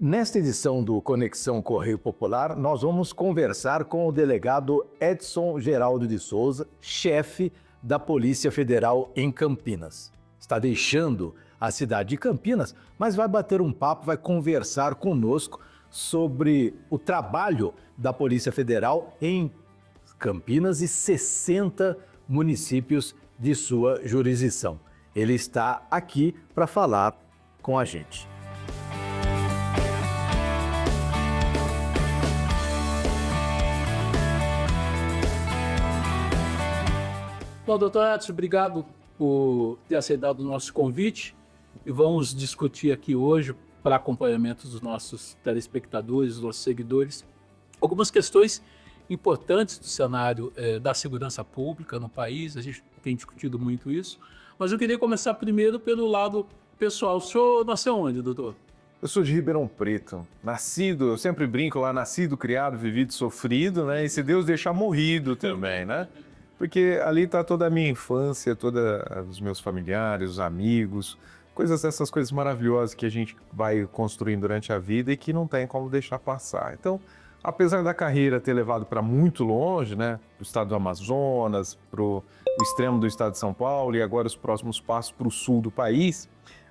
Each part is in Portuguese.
Nesta edição do Conexão Correio Popular, nós vamos conversar com o delegado Edson Geraldo de Souza, chefe da Polícia Federal em Campinas. Está deixando a cidade de Campinas, mas vai bater um papo, vai conversar conosco sobre o trabalho da Polícia Federal em Campinas e 60 municípios de sua jurisdição. Ele está aqui para falar com a gente. Bom, doutor Edson, obrigado por ter aceitado o nosso convite e vamos discutir aqui hoje, para acompanhamento dos nossos telespectadores, dos nossos seguidores, algumas questões importantes do cenário da segurança pública no país. A gente tem discutido muito isso, mas eu queria começar primeiro pelo lado pessoal. O senhor nasceu onde, doutor? Eu sou de Ribeirão Preto, nascido, eu sempre brinco lá, nascido, criado, vivido, sofrido, né? E se Deus deixar, morrido também, né? Porque ali está toda a minha infância, todos os meus familiares, os amigos, essas coisas maravilhosas que a gente vai construindo durante a vida e que não tem como deixar passar. Então, apesar da carreira ter levado para muito longe, né, para o estado do Amazonas, para o extremo do estado de São Paulo e agora os próximos passos para o sul do país,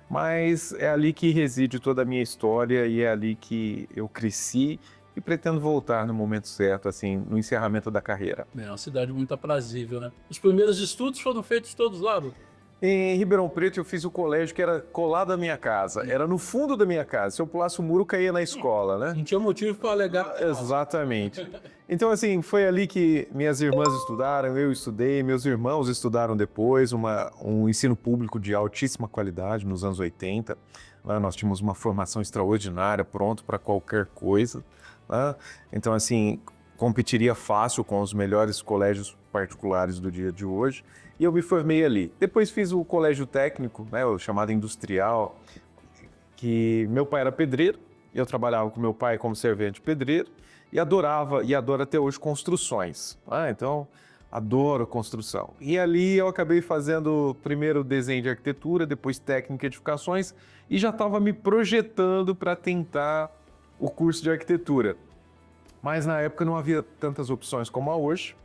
mas é ali que reside toda a minha história e é ali que eu cresci e pretendo voltar no momento certo, assim, no encerramento da carreira. É uma cidade muito aprazível, né? Os primeiros estudos foram feitos todos lá, doutor? Em Ribeirão Preto eu fiz o colégio que era colado à minha casa, era no fundo da minha casa. Se eu pulasse o muro, caía na escola, né? Não tinha motivo para alegar. Exatamente. Então, assim, foi ali que minhas irmãs estudaram, eu estudei, meus irmãos estudaram depois, um ensino público de altíssima qualidade nos anos 80. Lá nós tínhamos uma formação extraordinária, pronto para qualquer coisa, né? Então, assim, competiria fácil com os melhores colégios particulares do dia de hoje. E eu me formei ali. Depois fiz o colégio técnico, né, o chamado industrial, que meu pai era pedreiro, e eu trabalhava com meu pai como servente pedreiro, e adorava, e adoro até hoje, construções. Então, adoro construção. E ali eu acabei fazendo primeiro desenho de arquitetura, depois técnica de edificações, e já estava me projetando para tentar o curso de arquitetura. Mas na época não havia tantas opções como há hoje.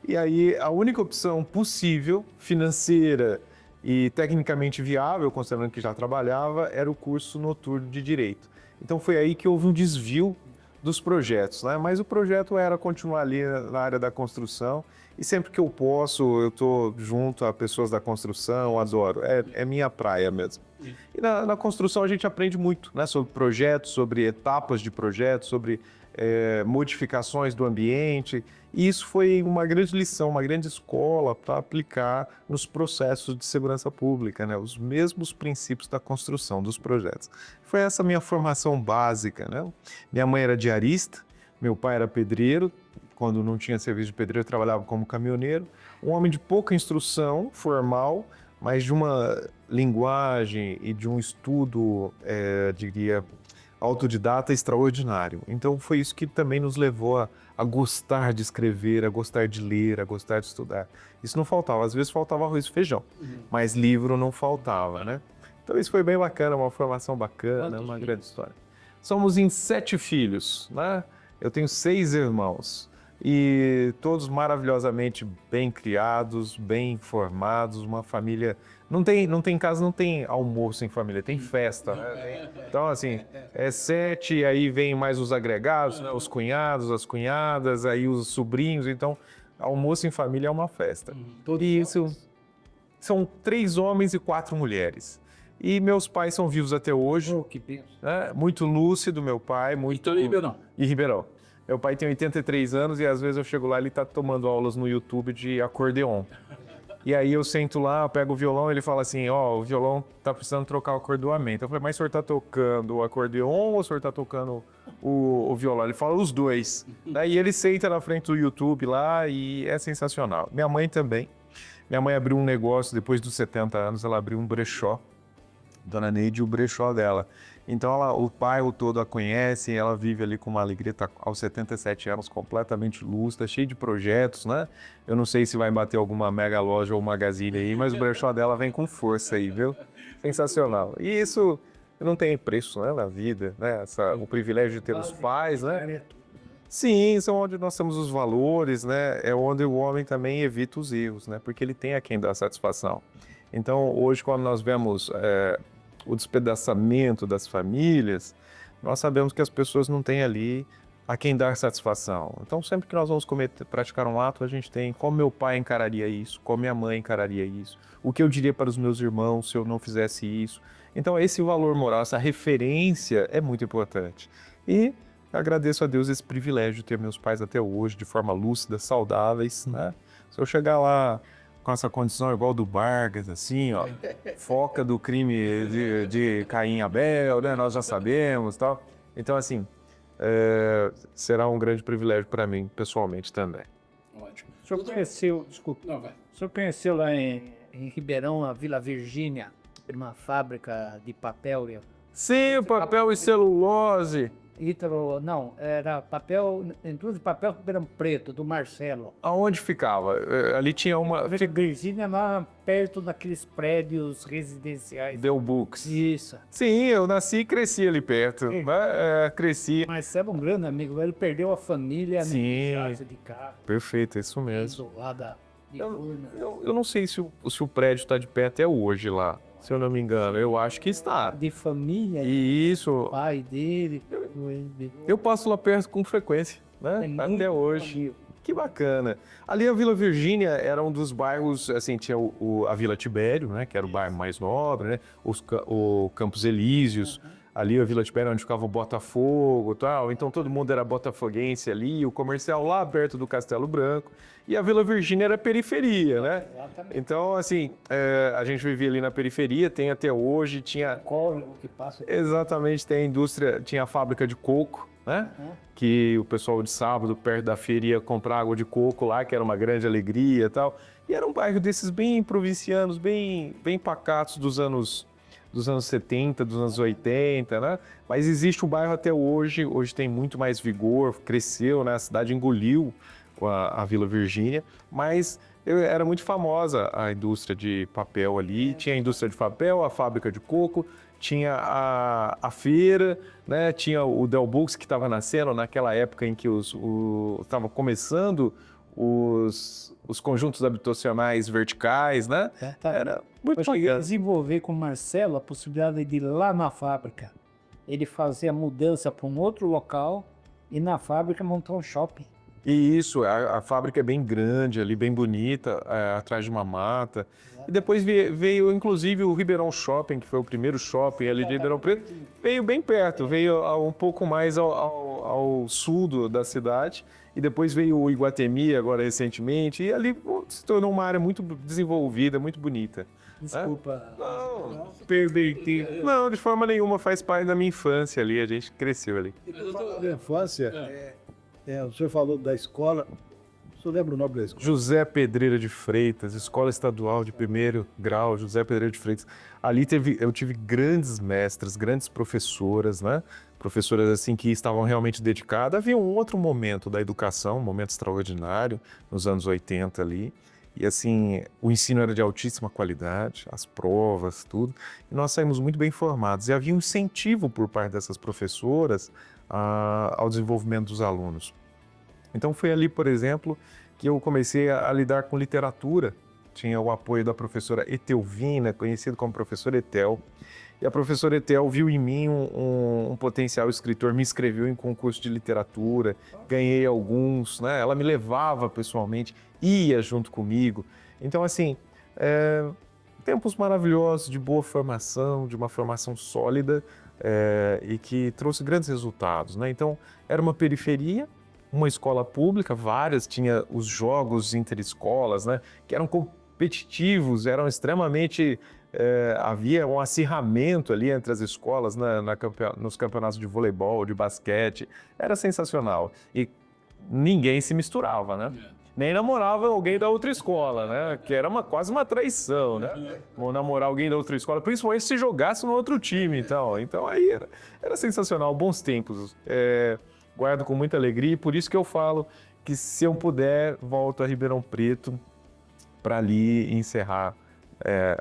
E aí a única opção possível, financeira e tecnicamente viável, considerando que já trabalhava, era o curso noturno de Direito. Então foi aí que houve um desvio dos projetos, né? Mas o projeto era continuar ali na área da construção e sempre que eu posso, eu estou junto a pessoas da construção, adoro, é minha praia mesmo. E na construção a gente aprende muito, né? Sobre projetos, sobre etapas de projetos, sobre modificações do ambiente, e isso foi uma grande lição, uma grande escola para aplicar nos processos de segurança pública, né? Os mesmos princípios da construção dos projetos. Foi essa minha formação básica, né? Minha mãe era diarista, meu pai era pedreiro, quando não tinha serviço de pedreiro, eu trabalhava como caminhoneiro, um homem de pouca instrução formal, mas de uma linguagem e de um estudo, diria, autodidata extraordinário. Então foi isso que também nos levou a gostar de escrever, a gostar de ler, a gostar de estudar. Isso não faltava, às vezes faltava arroz e feijão, mas livro não faltava, né? Então isso foi bem bacana, uma formação bacana, uma grande história. Somos em 7 filhos, né? Eu tenho 6 irmãos e todos maravilhosamente bem criados, bem formados, uma família... Não tem casa, não tem almoço em família, tem festa, né? Então, assim, 7, aí vem mais os agregados, né? Os cunhados, as cunhadas, aí os sobrinhos, então almoço em família é uma festa. E isso são 3 homens e 4 mulheres. E meus pais são vivos até hoje. Que penso. Né? Muito lúcido, meu pai. Então, em Ribeirão. Em Ribeirão. Meu pai tem 83 anos e às vezes eu chego lá e ele está tomando aulas no YouTube de acordeon. E aí eu sento lá, pego o violão e ele fala assim, o violão tá precisando trocar o acordoamento. Eu falei, mas o senhor tá tocando o acordeon ou o senhor tá tocando o violão? Ele fala, os dois. Daí ele senta na frente do YouTube lá e é sensacional. Minha mãe também. Minha mãe abriu um negócio, depois dos 70 anos, ela abriu um brechó. Dona Neide, o brechó dela. Então o bairro todo a conhece, ela vive ali com uma alegria, tá aos 77 anos, completamente lúcida, cheia de projetos, né? Eu não sei se vai bater alguma mega loja ou magazine aí, mas o brechó dela vem com força aí, viu? Sensacional. E isso não tem preço, né, na vida, né? O privilégio de ter os pais, né? Sim, são onde nós temos os valores, né? É onde o homem também evita os erros, né? Porque ele tem a quem dar satisfação. Então, hoje, quando nós vemos o despedaçamento das famílias, nós sabemos que as pessoas não têm ali a quem dar satisfação. Então, sempre que nós vamos praticar um ato, a gente tem como meu pai encararia isso, como minha mãe encararia isso, o que eu diria para os meus irmãos se eu não fizesse isso. Então, esse valor moral, essa referência é muito importante. E agradeço a Deus esse privilégio de ter meus pais até hoje, de forma lúcida, saudáveis, né? Se eu chegar lá com essa condição igual do Vargas, assim, ó, foca do crime de Caim e Abel, né? Nós já sabemos, tal. Então, assim, será um grande privilégio para mim, pessoalmente, também. Ótimo. O senhor conheceu, desculpa, Não, vai. o senhor conheceu lá em Ribeirão, a Vila Virgínia, uma fábrica de papel? Sim, papel e celulose. Ítalo, não, era papel, indústria de papel Ribeirão Preto, do Marcelo. Aonde ficava? Ali tinha uma... A Vila Virgínia lá perto daqueles prédios residenciais. Deu Books. Isso. Sim, eu nasci e cresci ali perto. Sim. Né? Cresci. Marcelo é um grande amigo, ele perdeu a família, Sim. de carro, Perfeito, é isso mesmo. isolada de urna. Eu não sei se o prédio está de pé até hoje lá, se eu não me engano. Eu acho que está. De família, E isso, pai dele. eu passo lá perto com frequência, né? Até hoje. Que bacana. Ali a Vila Virgínia era um dos bairros, assim, tinha a Vila Tibério, né? Que era o bairro mais nobre, né? O Campos Elíseos. Ali a Vila Tibério, onde ficava o Botafogo e tal. Então todo mundo era botafoguense ali. O comercial lá perto do Castelo Branco. E a Vila Virgínia era periferia, né? Exatamente. Então, assim, a gente vivia ali na periferia, tem até hoje, tinha... Córrego que passa. Exatamente, tem a indústria, tinha a fábrica de coco, né? Que o pessoal de sábado, perto da feira, ia comprar água de coco lá, que era uma grande alegria e tal. E era um bairro desses bem provincianos, bem pacatos dos anos 70, dos anos 80, né? Mas existe um bairro até hoje tem muito mais vigor, cresceu, né? A cidade engoliu a Vila Virgínia, mas era muito famosa a indústria de papel ali, tinha a indústria de papel, a fábrica de coco, tinha a feira, né? Tinha o Del Books que estava nascendo naquela época em que estavam começando os conjuntos habitacionais verticais, né? Era muito Eu cheguei a bacana. desenvolver com o Marcelo a possibilidade de ir lá na fábrica. Ele fazer a mudança para um outro local e na fábrica montar um shopping. E isso, a fábrica é bem grande ali, bem bonita, atrás de uma mata. E depois veio, inclusive, o Ribeirão Shopping, que foi o primeiro shopping ali de Ribeirão Preto. Veio bem perto, veio um pouco mais ao sul da cidade. E depois veio o Iguatemi, agora recentemente. E ali se tornou uma área muito desenvolvida, muito bonita. Desculpa. Não, Perverter. não, de forma nenhuma, faz parte da minha infância ali, a gente cresceu ali. Da infância, o senhor falou da escola. O senhor lembra o nome da escola? José Pedreira de Freitas, Escola Estadual de Primeiro Grau, José Pedreira de Freitas. Ali eu tive grandes mestras, grandes professoras, né? Professoras assim que estavam realmente dedicadas. Havia um outro momento da educação, um momento extraordinário, nos anos 80 ali. E assim, o ensino era de altíssima qualidade, as provas, tudo. E nós saímos muito bem formados. E havia um incentivo por parte dessas professoras ao desenvolvimento dos alunos. Então foi ali, por exemplo, que eu comecei a lidar com literatura. Tinha o apoio da professora Etelvina, conhecida como professora Etel. E a professora Etel viu em mim um potencial escritor, me inscreveu em concurso de literatura, ganhei alguns, né? Ela me levava pessoalmente, ia junto comigo. Então, assim, tempos maravilhosos de boa formação, de uma formação sólida e que trouxe grandes resultados, né? Então, era uma periferia, uma escola pública, várias, tinha os jogos interescolas, né? Que eram competitivos, eram extremamente... havia um acirramento ali entre as escolas nos campeonatos de voleibol, de basquete, era sensacional. E ninguém se misturava, né? Nem namorava alguém da outra escola, né? Que era quase uma traição, né? Ou namorar alguém da outra escola, principalmente se jogasse no outro time, então aí era sensacional, bons tempos. Guardo com muita alegria e por isso que eu falo que se eu puder, volto a Ribeirão Preto para ali encerrar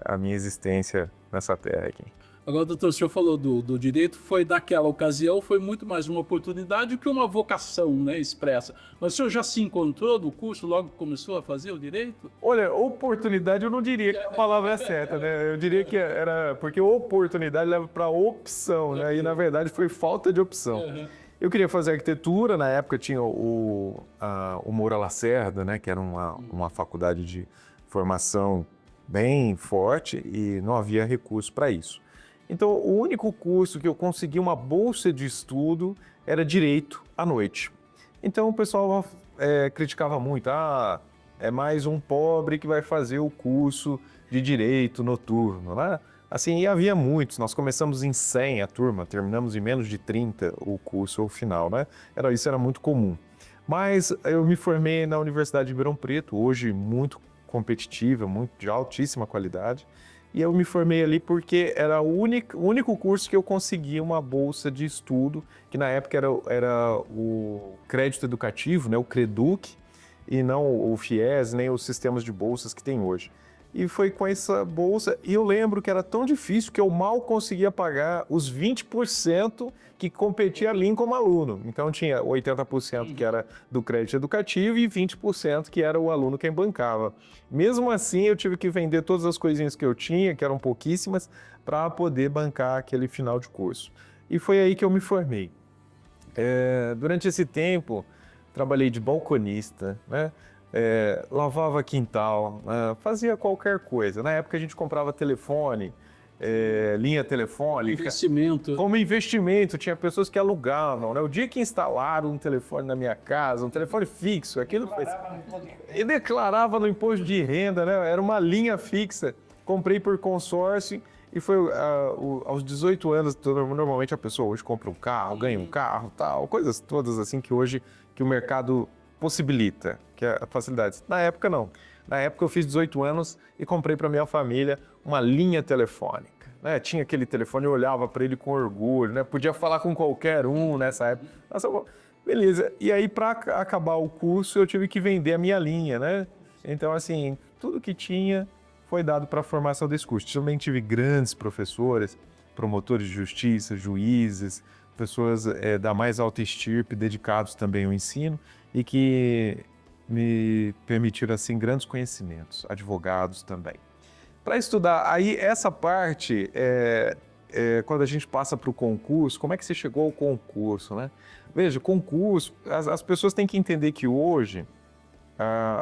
a minha existência nessa terra aqui. Agora, doutor, o senhor falou do direito, foi daquela ocasião, foi muito mais uma oportunidade que uma vocação, né, expressa. Mas o senhor já se encontrou no curso, logo que começou a fazer o direito? Olha, oportunidade eu não diria que a palavra é certa, né? Eu diria que era... Porque oportunidade leva para opção, né? E na verdade foi falta de opção. Eu queria fazer arquitetura, na época tinha o Moura Lacerda, né? Que era uma faculdade de formação bem forte e não havia recurso para isso. Então, o único curso que eu consegui uma bolsa de estudo era Direito à noite. Então, o pessoal criticava muito, é mais um pobre que vai fazer o curso de Direito noturno, né? Assim, e havia muitos, nós começamos em 100 a turma, terminamos em menos de 30 o curso final, né? Isso era muito comum. Mas eu me formei na Universidade de Ribeirão Preto, hoje muito competitiva, muito de altíssima qualidade. E eu me formei ali porque era o único curso que eu consegui uma bolsa de estudo, que na época era o crédito educativo, né, o Creduc, e não o FIES, nem os sistemas de bolsas que tem hoje. E foi com essa bolsa, e eu lembro que era tão difícil que eu mal conseguia pagar os 20% que competia ali como aluno. Então tinha 80% que era do crédito educativo e 20% que era o aluno quem bancava. Mesmo assim, eu tive que vender todas as coisinhas que eu tinha, que eram pouquíssimas, para poder bancar aquele final de curso. E foi aí que eu me formei. Durante esse tempo, trabalhei de balconista, né? Lavava quintal, fazia qualquer coisa. Na época a gente comprava telefone, linha telefônica. Investimento. Como investimento, tinha pessoas que alugavam, né? O dia que instalaram um telefone na minha casa, um telefone fixo, aquilo foi... E declarava no imposto de renda, né? Era uma linha fixa. Comprei por consórcio e foi aos 18 anos, normalmente a pessoa hoje compra um carro, ganha um carro, tal, coisas todas assim que hoje que o mercado possibilita, que é a facilidade. Na época, não. Na época, eu fiz 18 anos e comprei para minha família uma linha telefônica. Né? Tinha aquele telefone, eu olhava para ele com orgulho, né? Podia falar com qualquer um nessa época. Nossa, beleza. E aí, para acabar o curso, eu tive que vender a minha linha, né? Então, assim, tudo que tinha foi dado para a formação desse curso. Também tive grandes professores, promotores de justiça, juízes, pessoas da mais alta estirpe, dedicados também ao ensino, e que me permitiram, assim, grandes conhecimentos, advogados também. Para estudar, aí essa parte, quando a gente passa para o concurso, como é que você chegou ao concurso, né? Veja, concurso, as pessoas têm que entender que hoje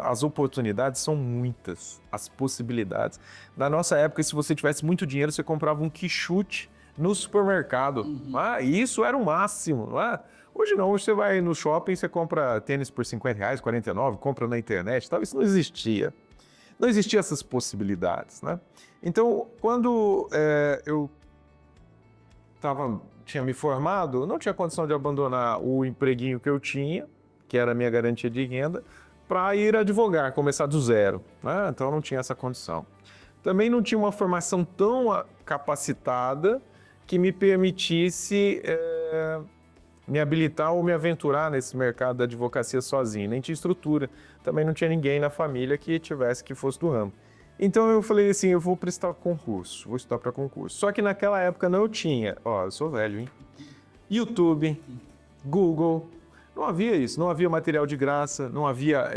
as oportunidades são muitas, as possibilidades. Na nossa época, se você tivesse muito dinheiro, você comprava um quichute no supermercado. Isso era o máximo, não é? Hoje não, hoje você vai no shopping, você compra tênis por R$50, R$49, compra na internet, tal. Isso não existia. Não existiam essas possibilidades, né? Então, quando eu tinha me formado, não tinha condição de abandonar o empreguinho que eu tinha, que era a minha garantia de renda, para ir advogar, começar do zero, né? Então, não tinha essa condição. Também não tinha uma formação tão capacitada que me permitisse me habilitar ou me aventurar nesse mercado da advocacia sozinho. Nem tinha estrutura, também não tinha ninguém na família que fosse do ramo. Então eu falei assim, eu vou prestar concurso, vou estudar para concurso. Só que naquela época não tinha, eu sou velho, hein? YouTube, Google, não havia isso, não havia material de graça, não havia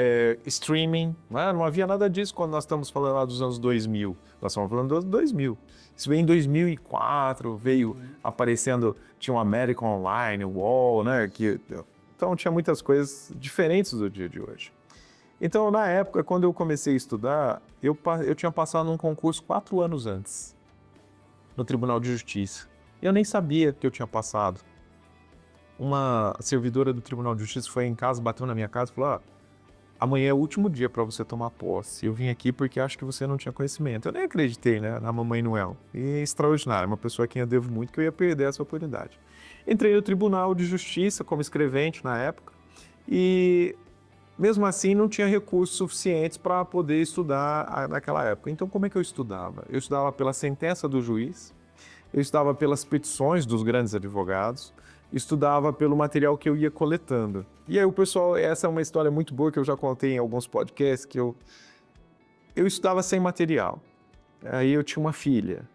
streaming, não havia nada disso quando nós estamos falando lá dos anos 2000. Nós estamos falando dos 2000. Isso veio em 2004, veio aparecendo, tinha o American Online, o UOL, né? Então tinha muitas coisas diferentes do dia de hoje. Então, na época, quando eu comecei a estudar, eu tinha passado num concurso 4 anos antes, no Tribunal de Justiça. Eu nem sabia que eu tinha passado. Uma servidora do Tribunal de Justiça foi em casa, bateu na minha casa e falou: amanhã é o último dia para você tomar posse. Eu vim aqui porque acho que você não tinha conhecimento. Eu nem acreditei, né, na Mamãe Noel. E é extraordinário, uma pessoa a quem eu devo muito, que eu ia perder essa oportunidade. Entrei no Tribunal de Justiça como escrevente na época e, mesmo assim, não tinha recursos suficientes para poder estudar naquela época. Então, como é que eu estudava? Eu estudava pela sentença do juiz, eu estudava pelas petições dos grandes advogados, estudava pelo material que eu ia coletando. E aí o pessoal, essa é uma história muito boa que eu já contei em alguns podcasts, que eu estudava sem material. Aí eu tinha uma filha.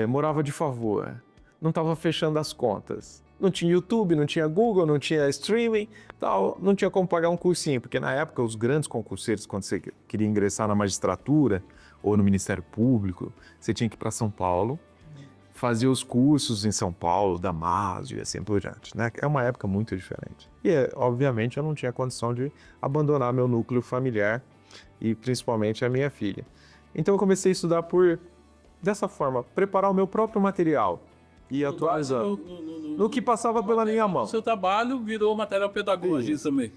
morava de favor, não estava fechando as contas. Não tinha YouTube, não tinha Google, não tinha streaming, tal, não tinha como pagar um cursinho, porque na época os grandes concurseiros, quando você queria ingressar na magistratura ou no Ministério Público, você tinha que ir para São Paulo, fazer os cursos em São Paulo, Damásio e assim por diante, né? É uma época muito diferente. E, obviamente, eu não tinha condição de abandonar meu núcleo familiar e principalmente a minha filha. Então eu comecei a estudar dessa forma, preparar o meu próprio material e atualizando no que passava pela minha mão. O seu trabalho virou material pedagógico também.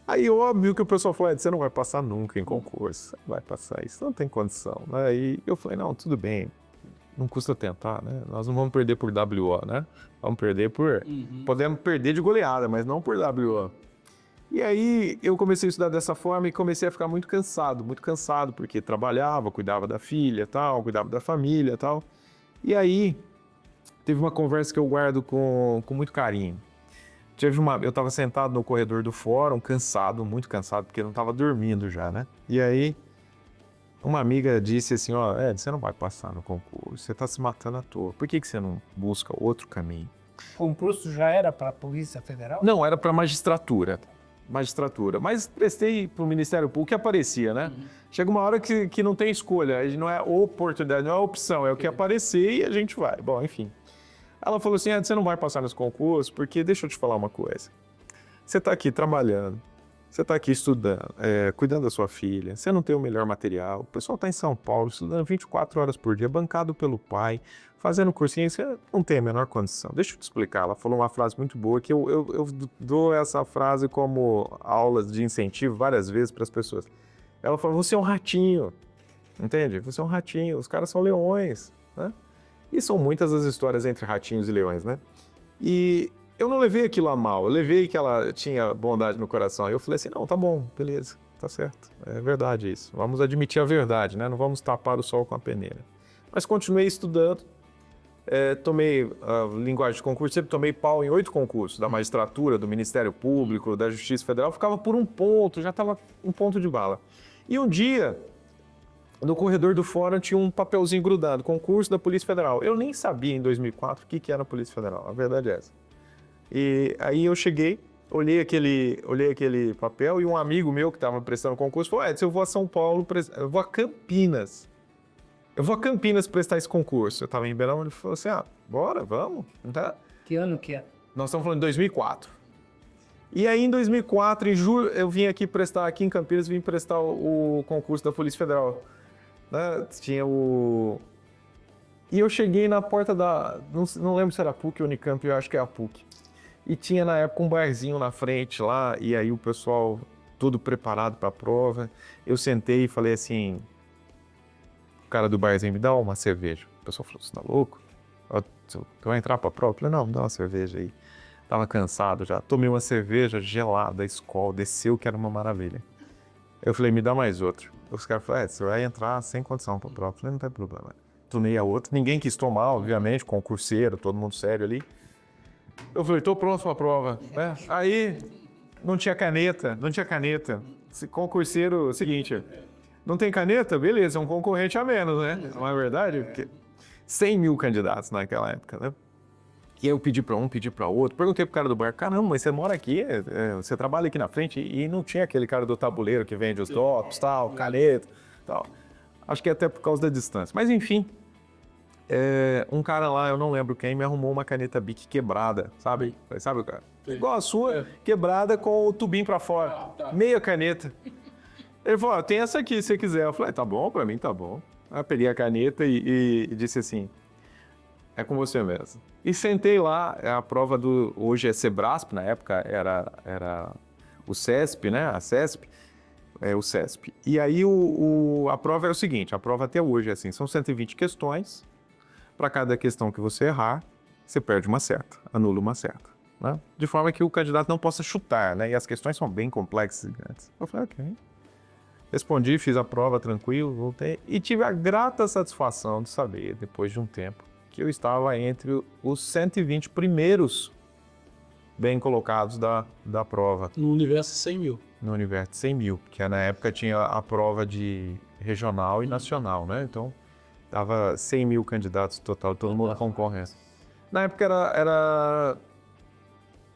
Aí, óbvio que o pessoal falou, você não vai passar nunca em concurso, você vai passar isso, não tem condição. Aí eu falei, não, tudo bem, não custa tentar, né? Nós não vamos perder por WO, né? Vamos perder podemos perder de goleada, mas não por WO. E aí eu comecei a estudar dessa forma e comecei a ficar muito cansado, porque trabalhava, cuidava da filha, tal, cuidava da família, tal. E aí teve uma conversa que eu guardo com muito carinho. Eu estava sentado no corredor do fórum, cansado, muito cansado, porque eu não estava dormindo já, né? E aí uma amiga disse assim, Ed, você não vai passar no concurso, você está se matando à toa. Por que você não busca outro caminho? O concurso já era para a Polícia Federal? Não, era para magistratura, mas prestei para o Ministério Público, que aparecia, né? Chega uma hora que não tem escolha, não é oportunidade, não é opção, é o que aparecer e a gente vai. Bom, enfim. Ela falou assim, você não vai passar nesse concurso, porque deixa eu te falar uma coisa. Você está aqui trabalhando, você está aqui estudando, cuidando da sua filha, você não tem o melhor material, o pessoal está em São Paulo estudando 24 horas por dia, bancado pelo pai, fazendo cursinho, você não tem a menor condição. Deixa eu te explicar, ela falou uma frase muito boa, que eu dou essa frase como aulas de incentivo várias vezes para as pessoas. Ela falou, você é um ratinho, entende? Você é um ratinho, os caras são leões, né? E são muitas as histórias entre ratinhos e leões, né? E eu não levei aquilo a mal, eu levei que ela tinha bondade no coração. Eu falei assim, não, tá bom, beleza, tá certo, é verdade isso. Vamos admitir a verdade, né? Não vamos tapar o sol com a peneira. Mas continuei estudando, tomei linguagem de concurso, sempre tomei pau em 8 concursos, da magistratura, do Ministério Público, da Justiça Federal, ficava por um ponto, já estava um ponto de bala. E um dia, no corredor do fórum tinha um papelzinho grudado, concurso da Polícia Federal. Eu nem sabia em 2004 o que era a Polícia Federal, a verdade é essa. E aí eu cheguei, olhei aquele papel e um amigo meu que estava prestando concurso falou, Edson, eu vou a São Paulo, eu vou a Campinas. Eu vou a Campinas prestar esse concurso. Eu estava em Ribeirão, ele falou assim, bora, vamos. Tá? Que ano que é? Nós estamos falando de 2004. E aí em 2004, em julho, eu vim aqui prestar, aqui em Campinas, vim prestar o concurso da Polícia Federal. Né? Tinha o... E eu cheguei na porta da... Não lembro se era a PUC ou Unicamp, eu acho que é a PUC. E tinha na época um barzinho na frente lá, e aí o pessoal todo preparado para a prova. Eu sentei e falei assim... O cara do barzinho, me dá uma cerveja. O pessoal falou, você tá louco? Tu vai entrar pra prova? Eu falei, não, me dá uma cerveja aí. Tava cansado já. Tomei uma cerveja gelada, Skol, desceu que era uma maravilha. Eu falei, me dá mais outra. Os caras falaram, você vai entrar sem condição pra prova. Eu falei, não tem problema. Tomei a outra. Ninguém quis tomar, obviamente, concurseiro, todo mundo sério ali. Eu falei, tô pronto pra prova. Aí, não tinha caneta. Esse concurseiro, seguinte... Não tem caneta? Beleza, é um concorrente a menos, né? Não é verdade? Porque 100 mil candidatos naquela época, né? E aí eu pedi para um, pedi para outro, perguntei pro cara do bar, caramba, mas você mora aqui, você trabalha aqui na frente, e não tinha aquele cara do tabuleiro que vende os tops, tal, caneta, tal. Acho que é até por causa da distância. Mas enfim, um cara lá, eu não lembro quem, me arrumou uma caneta Bic quebrada, sabe? Sabe o cara? Igual a sua, quebrada com o tubinho para fora, meia caneta. Ele falou, tem essa aqui, se você quiser. Eu falei, tá bom, pra mim tá bom. Aí eu peguei a caneta e disse assim, é com você mesmo. E sentei lá, a prova hoje é Sebrasp, na época era o CESP, né? A CESP, o CESP. E aí a prova é o seguinte, a prova até hoje é assim, são 120 questões, para cada questão que você errar, você perde uma certa, anula uma certa. Né? De forma que o candidato não possa chutar, né? E as questões são bem complexas. Eu falei, ok. Respondi, fiz a prova tranquilo, voltei e tive a grata satisfação de saber, depois de um tempo, que eu estava entre os 120 primeiros bem colocados da prova. No universo de 100 mil. No universo de 100 mil, que na época tinha a prova de regional e nacional, né? Então, Tava 100 mil candidatos total, todo mundo concorrendo. Na época era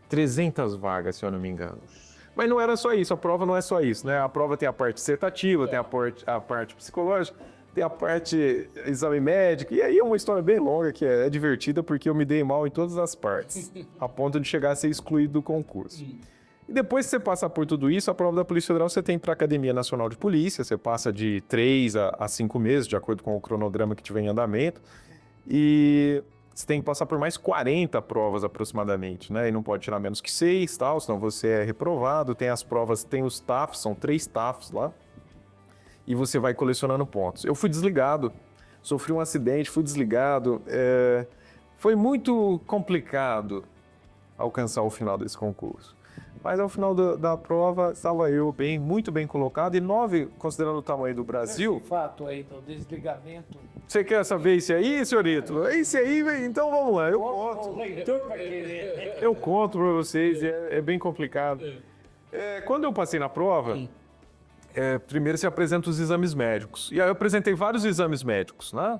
300 vagas, se eu não me engano. Mas não era só isso, a prova não é só isso, né? A prova tem a parte dissertativa, tem a parte psicológica, tem a parte exame médico, e aí é uma história bem longa que é divertida porque eu me dei mal em todas as partes, a ponto de chegar a ser excluído do concurso. E depois que você passa por tudo isso, a prova da Polícia Federal você tem para a Academia Nacional de Polícia, você passa de 3 a 5 meses, de acordo com o cronograma que tiver em andamento, e você tem que passar por mais 40 provas aproximadamente, né? E não pode tirar menos que 6, tal, senão você é reprovado. Tem as provas, tem os TAFs, são 3 TAFs lá, e você vai colecionando pontos. Eu fui desligado, sofri um acidente, fui desligado. Foi muito complicado alcançar o final desse concurso. Mas ao final da prova, estava eu muito bem colocado, e 9, considerando o tamanho do Brasil... Esse fato aí do desligamento. Você quer saber isso aí, senhorito? Esse aí, então vamos lá, eu conto. O leitor vai querer. Eu conto para vocês, é bem complicado. Quando eu passei na prova, primeiro se apresenta os exames médicos. E aí eu apresentei vários exames médicos, né?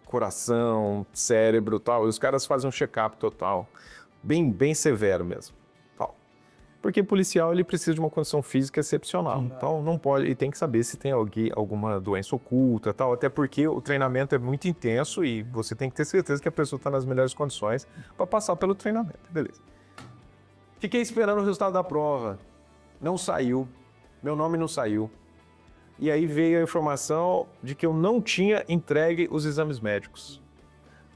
Coração, cérebro e tal, e os caras fazem um check-up total, bem severo mesmo. Porque policial ele precisa de uma condição física excepcional. Então não pode, e tem que saber se tem alguma doença oculta, tal, até porque o treinamento é muito intenso e você tem que ter certeza que a pessoa está nas melhores condições para passar pelo treinamento. Beleza. Fiquei esperando o resultado da prova. Não saiu. Meu nome não saiu. E aí veio a informação de que eu não tinha entregue os exames médicos.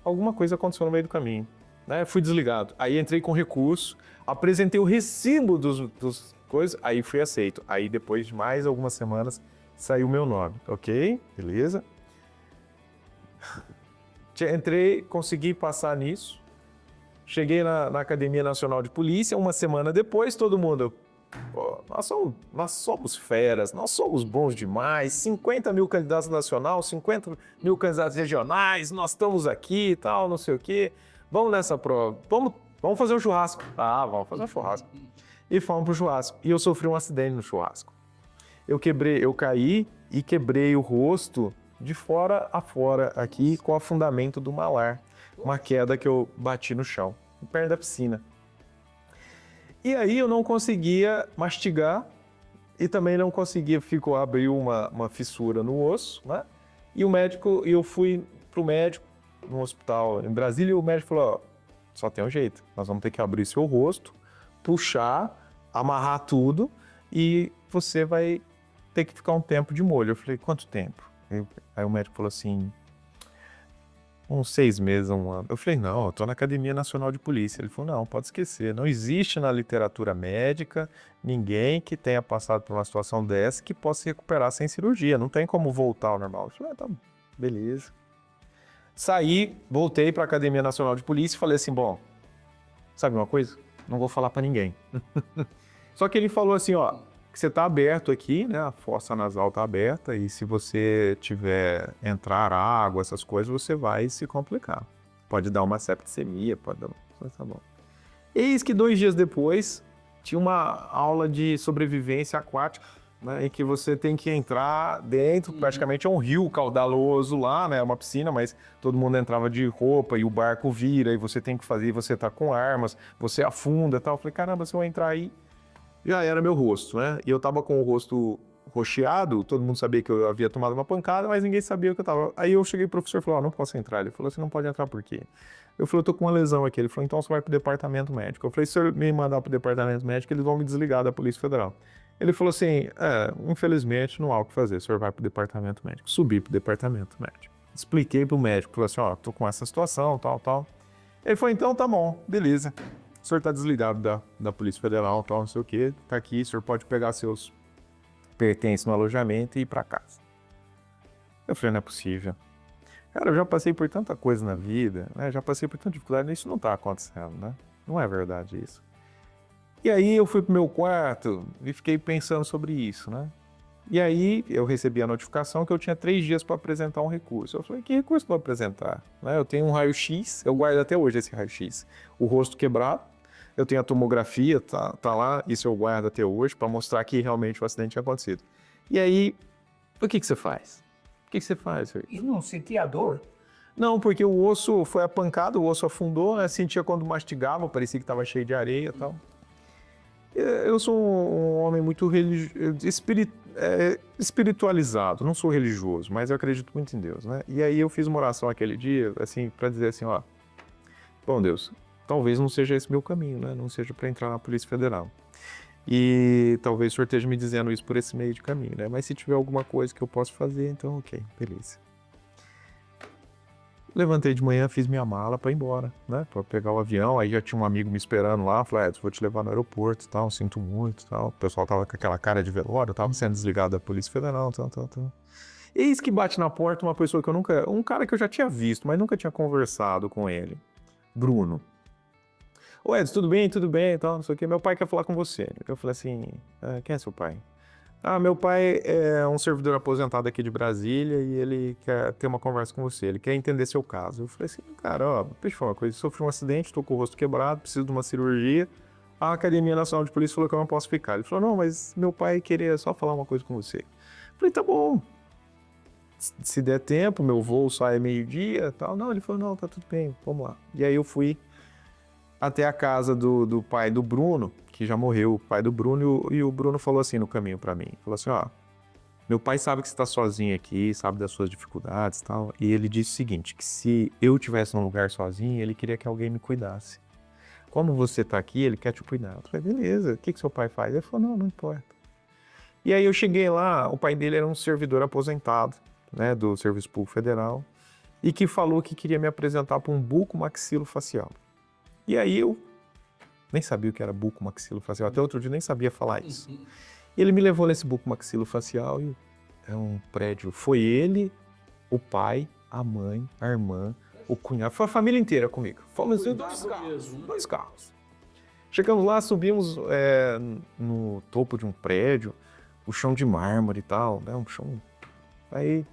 Alguma coisa aconteceu no meio do caminho, né? Fui desligado. Aí entrei com recurso, apresentei o recibo dos coisas, aí fui aceito. Aí depois de mais algumas semanas saiu meu nome, ok? Beleza? Entrei, consegui passar nisso. Cheguei na Academia Nacional de Polícia, uma semana depois todo mundo... Pô, nós somos feras, nós somos bons demais, 50 mil candidatos nacional, 50 mil candidatos regionais, nós estamos aqui e tal, não sei o quê. Vamos nessa prova, vamos fazer um churrasco. Ah, vamos fazer um churrasco. E fomos pro churrasco. E eu sofri um acidente no churrasco. Eu caí e quebrei o rosto de fora a fora aqui com o afundamento do malar. Uma queda que eu bati no chão, perto da piscina. E aí eu não conseguia mastigar e também não conseguia, abriu uma fissura no osso, né? E eu fui pro médico no hospital em Brasília e o médico falou, ó, só tem um jeito, nós vamos ter que abrir seu rosto, puxar, amarrar tudo e você vai ter que ficar um tempo de molho. Eu falei, quanto tempo? Aí o médico falou assim, uns 6 meses, 1 ano. Eu falei, não, eu tô na Academia Nacional de Polícia. Ele falou, não, pode esquecer, não existe na literatura médica ninguém que tenha passado por uma situação dessa que possa se recuperar sem cirurgia, não tem como voltar ao normal. Eu falei, tá, beleza. Saí, voltei para a Academia Nacional de Polícia e falei assim, bom, sabe uma coisa? Não vou falar para ninguém. Só que ele falou assim, ó, que você tá aberto aqui, né? A fossa nasal tá aberta e se você tiver entrar água, essas coisas, você vai se complicar. Pode dar uma septicemia, pode dar... Tá bom. Eis que 2 dias depois, tinha uma aula de sobrevivência aquática, né, em que você tem que entrar dentro, praticamente é um rio caudaloso lá, né, uma piscina, mas todo mundo entrava de roupa e o barco vira e você tem que fazer, você tá com armas, você afunda e tal. Eu falei, caramba, se eu entrar aí, já era meu rosto, né, e eu tava com o rosto roxeado, todo mundo sabia que eu havia tomado uma pancada, mas ninguém sabia o que eu tava. Aí eu cheguei pro professor e falei, não posso entrar. Ele falou, você não pode entrar por quê? Eu falei, eu tô com uma lesão aqui. Ele falou, então você vai pro departamento médico. Eu falei, se eu me mandar pro departamento médico, eles vão me desligar da Polícia Federal. Ele falou assim, infelizmente não há o que fazer, o senhor vai pro departamento médico. Subi pro departamento médico. Expliquei pro médico, falei assim, ó, tô com essa situação, tal. Ele falou, então tá bom, beleza. O senhor tá desligado da Polícia Federal, tal, não sei o quê, tá aqui, o senhor pode pegar seus pertences no alojamento e ir pra casa. Eu falei, não é possível. Cara, eu já passei por tanta coisa na vida, né? Já passei por tanta dificuldade, isso não tá acontecendo, né? Não é verdade isso. E aí eu fui pro meu quarto e fiquei pensando sobre isso, né? E aí eu recebi a notificação que eu tinha 3 dias para apresentar um recurso. Eu falei, que recurso vou apresentar? Né? Eu tenho um raio-x, eu guardo até hoje esse raio-x. O rosto quebrado, eu tenho a tomografia, tá lá, isso eu guardo até hoje para mostrar que realmente o acidente tinha acontecido. E aí, o que você faz? O que você faz? E não sentia dor? Não, porque o osso foi apancado, o osso afundou, né? Sentia quando mastigava, parecia que estava cheio de areia e tal. Eu sou um homem muito espiritualizado, não sou religioso, mas eu acredito muito em Deus, né? E aí eu fiz uma oração aquele dia, assim, para dizer assim, ó, bom Deus, talvez não seja esse meu caminho, né? Não seja para entrar na Polícia Federal. E talvez o senhor esteja me dizendo isso por esse meio de caminho, né? Mas se tiver alguma coisa que eu possa fazer, então ok, beleza. Levantei de manhã, fiz minha mala para ir embora, né? Para pegar o avião. Aí já tinha um amigo me esperando lá. Falei, Edson, vou te levar no aeroporto e tal, sinto muito e tal. O pessoal tava com aquela cara de velório, eu tava sendo desligado da Polícia Federal, tal. Eis que bate na porta uma pessoa que eu nunca... Um cara que eu já tinha visto, mas nunca tinha conversado com ele. Bruno. Ô Edson, tudo bem e tal, não sei o quê. Meu pai quer falar com você. Eu falei assim, quem é seu pai? Ah, meu pai é um servidor aposentado aqui de Brasília e ele quer ter uma conversa com você, ele quer entender seu caso. Eu falei assim, cara, ó, deixa eu falar uma coisa, sofri um acidente, tô com o rosto quebrado, preciso de uma cirurgia, a Academia Nacional de Polícia falou que eu não posso ficar. Ele falou, não, mas meu pai queria só falar uma coisa com você. Eu falei, tá bom, se der tempo, meu voo sai meio-dia e tal. Não, ele falou, não, tá tudo bem, vamos lá. E aí eu fui até a casa do pai do Bruno, que já morreu, o pai do Bruno, e o Bruno falou assim no caminho pra mim, falou assim, ó, meu pai sabe que você tá sozinho aqui, sabe das suas dificuldades e tal, e ele disse o seguinte, que se eu tivesse num lugar sozinho, ele queria que alguém me cuidasse. Como você tá aqui, ele quer te cuidar. Eu falei, beleza, o que seu pai faz? Ele falou, não importa. E aí eu cheguei lá, o pai dele era um servidor aposentado, né, do Serviço Público Federal, e que falou que queria me apresentar para um bucomaxilofacial. E aí eu nem sabia o que era bucomaxilofacial, até outro dia nem sabia falar isso. E ele me levou nesse bucomaxilofacial e é um prédio, foi ele, o pai, a mãe, a irmã, o cunhado, foi a família inteira comigo. Fomos em dois carros. Chegamos lá, subimos no topo de um prédio, o chão de mármore e tal, né, um chão... Aí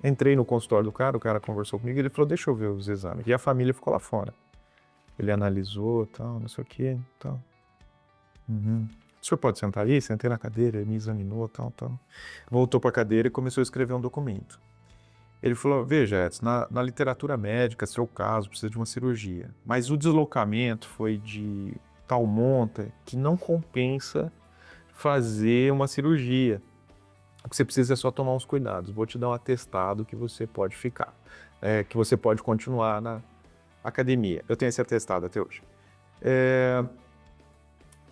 entrei no consultório do cara, o cara conversou comigo, ele falou, deixa eu ver os exames. E a família ficou lá fora. Ele analisou, tal, não sei o que, tal. O senhor pode sentar aí? Sentei na cadeira, ele me examinou, tal. Voltou para a cadeira e começou a escrever um documento. Ele falou, veja, Edson, na literatura médica, seu caso precisa de uma cirurgia, mas o deslocamento foi de tal monta que não compensa fazer uma cirurgia. O que você precisa é só tomar uns cuidados. Vou te dar um atestado que você pode ficar, que você pode continuar na academia. Eu tenho esse atestado até hoje.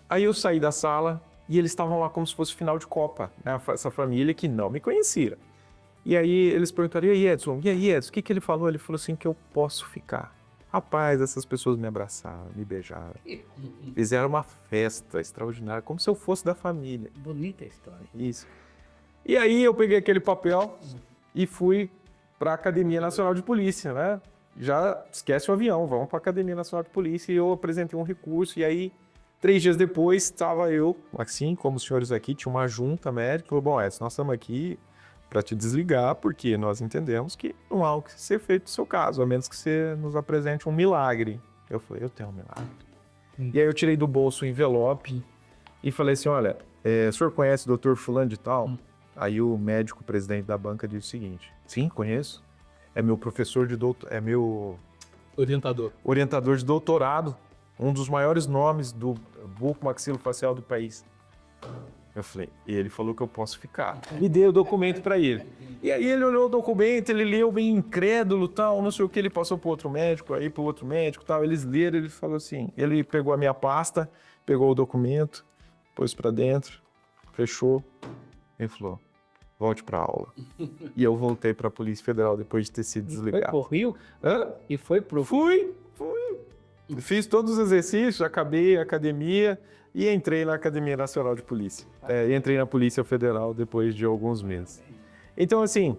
Aí eu saí da sala e eles estavam lá como se fosse final de Copa, né? Essa família que não me conhecia. E aí eles perguntaram, e aí Edson, o que ele falou? Ele falou assim, que eu posso ficar. Rapaz, essas pessoas me abraçaram, me beijaram. Fizeram uma festa extraordinária, como se eu fosse da família. Bonita a história. Isso. E aí eu peguei aquele papel e fui para a Academia Nacional de Polícia, né? Já esquece o avião, vamos para a Academia Nacional de Polícia, e eu apresentei um recurso, e aí 3 dias depois estava eu, assim como os senhores aqui, tinha uma junta médica, falou, bom, Edson, nós estamos aqui para te desligar, porque nós entendemos que não há o que ser feito no seu caso, a menos que você nos apresente um milagre. Eu falei, eu tenho um milagre. E aí eu tirei do bolso o envelope e falei assim, olha, o senhor conhece o doutor fulano de tal? Aí o médico, presidente da banca, disse o seguinte, sim, conheço. É meu professor de é meu orientador de doutorado, um dos maiores nomes do bucomaxilofacial do país. Eu falei, e ele falou que eu posso ficar. Me dei o documento para ele. E aí ele olhou o documento, ele leu bem incrédulo, tal, não sei o que, ele passou para outro médico, aí para outro médico, tal. Eles leram, ele falou assim, ele pegou a minha pasta, pegou o documento, pôs para dentro, fechou, ele falou, volte para aula. E eu voltei para a Polícia Federal depois de ter sido desligado. Foi pro Rio? E foi pro... Fui. Fiz todos os exercícios, acabei a academia e entrei na Academia Nacional de Polícia. Entrei na Polícia Federal depois de alguns meses. Então, assim,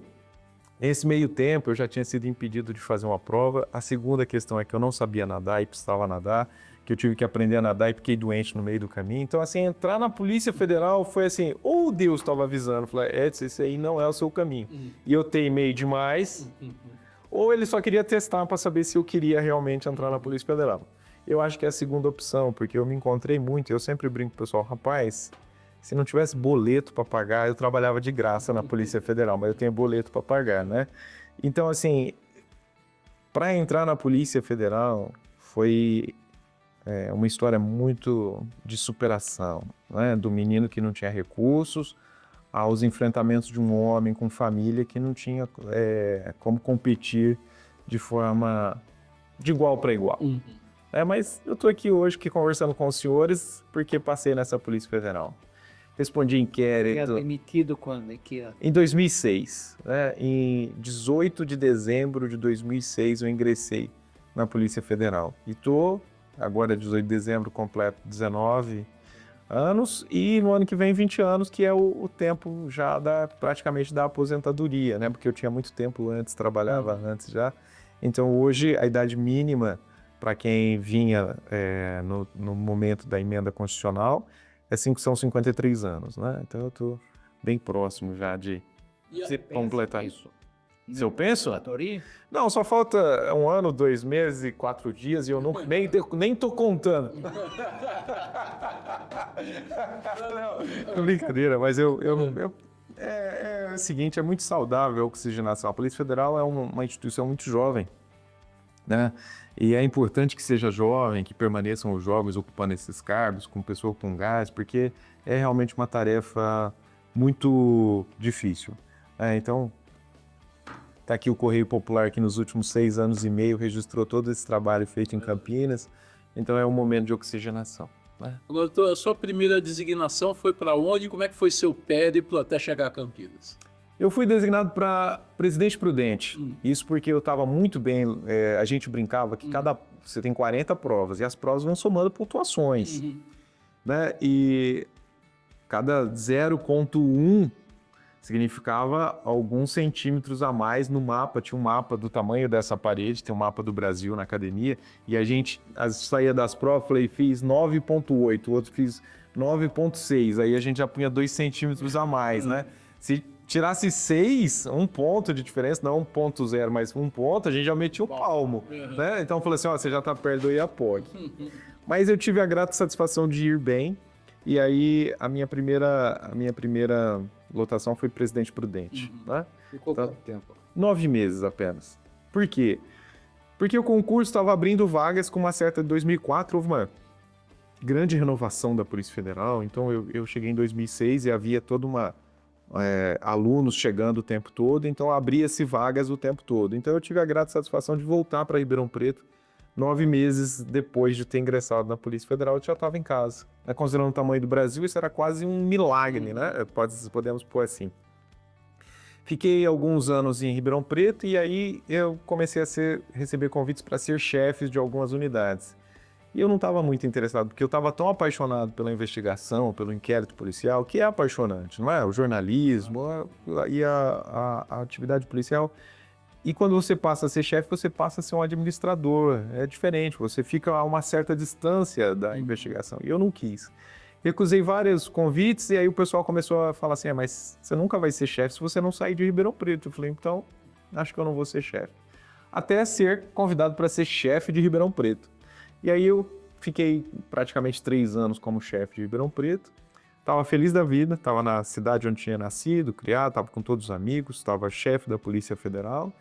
nesse meio tempo eu já tinha sido impedido de fazer uma prova. A segunda questão é que eu não sabia nadar e precisava nadar, que eu tive que aprender a nadar e fiquei doente no meio do caminho. Então, assim, entrar na Polícia Federal foi assim, ou Deus estava avisando, falei, Edson, esse aí não é o seu caminho. E eu teimei demais, ou ele só queria testar para saber se eu queria realmente entrar na Polícia Federal. Eu acho que é a segunda opção, porque eu me encontrei muito, eu sempre brinco com o pessoal, rapaz, Se não tivesse boleto para pagar, eu trabalhava de graça na Polícia Federal, mas eu tenho boleto para pagar, né? Então, assim, para entrar na Polícia Federal foi uma história muito de superação, né? Do menino que não tinha recursos aos enfrentamentos de um homem com família que não tinha como competir de forma de igual para igual. Mas eu estou aqui hoje conversando com os senhores porque passei nessa Polícia Federal. Respondi inquérito. Era demitido quando? Em 2006, né? Em 18 de dezembro de 2006 eu ingressei na Polícia Federal. E estou, agora 18 de dezembro, completo 19 anos e no ano que vem 20 anos, que é o tempo já praticamente da aposentadoria, né? Porque eu tinha muito tempo antes, trabalhava antes já. Então hoje a idade mínima para quem vinha no momento da emenda constitucional são 53 anos, né? Então eu estou bem próximo já de completar isso. Se eu penso? Não, só falta 1 ano, 2 meses e 4 dias e eu nem tô contando. Não, brincadeira, mas é o seguinte, é muito saudável a oxigenação. A Polícia Federal é uma instituição muito jovem, né? E é importante que seja jovem, que permaneçam os jovens ocupando esses cargos, com pessoas com gás, porque é realmente uma tarefa muito difícil. Então, está aqui o Correio Popular, que nos últimos 6 anos e meio registrou todo esse trabalho feito em Campinas. Então, é um momento de oxigenação. Né? Agora, doutor, a sua primeira designação foi para onde e como é que foi seu périplo até chegar a Campinas? Eu fui designado para Presidente Prudente. Isso porque eu estava muito bem. A gente brincava que você tem 40 provas e as provas vão somando pontuações. Né? E cada 0,1 significava alguns centímetros a mais no mapa. Tinha um mapa do tamanho dessa parede, tem um mapa do Brasil na academia. E a gente saía das provas, falei, fiz 9,8, o outro fiz 9,6. Aí a gente já punha 2 centímetros a mais, né? Se tirasse 6, 1 ponto de diferença, não 1,0, mas 1 ponto, a gente já metia o palmo, né? Então eu falei assim, você já está perto do IAPOC. Mas eu tive a grata satisfação de ir bem, e aí a minha primeira lotação foi Presidente Prudente. Né? Ficou quanto tempo? 9 meses apenas. Por quê? Porque o concurso estava abrindo vagas com uma certa... Em 2004 houve uma grande renovação da Polícia Federal, então eu cheguei em 2006 e havia toda uma... alunos chegando o tempo todo, então abria-se vagas o tempo todo. Então eu tive a grata satisfação de voltar para Ribeirão Preto 9 meses depois de ter ingressado na Polícia Federal, eu já estava em casa. Considerando o tamanho do Brasil, isso era quase um milagre, né? Podemos pôr assim. Fiquei alguns anos em Ribeirão Preto e aí eu comecei a receber convites para ser chefe de algumas unidades. E eu não estava muito interessado, porque eu estava tão apaixonado pela investigação, pelo inquérito policial, que é apaixonante, não é? O jornalismo e a atividade policial. E quando você passa a ser chefe, você passa a ser um administrador. É diferente, você fica a uma certa distância da investigação. E eu não quis. Recusei vários convites e aí o pessoal começou a falar assim, mas você nunca vai ser chefe se você não sair de Ribeirão Preto. Eu falei, então, acho que eu não vou ser chefe. Até ser convidado para ser chefe de Ribeirão Preto. E aí eu fiquei praticamente 3 anos como chefe de Ribeirão Preto. Estava feliz da vida, estava na cidade onde tinha nascido, criado, estava com todos os amigos, estava chefe da Polícia Federal.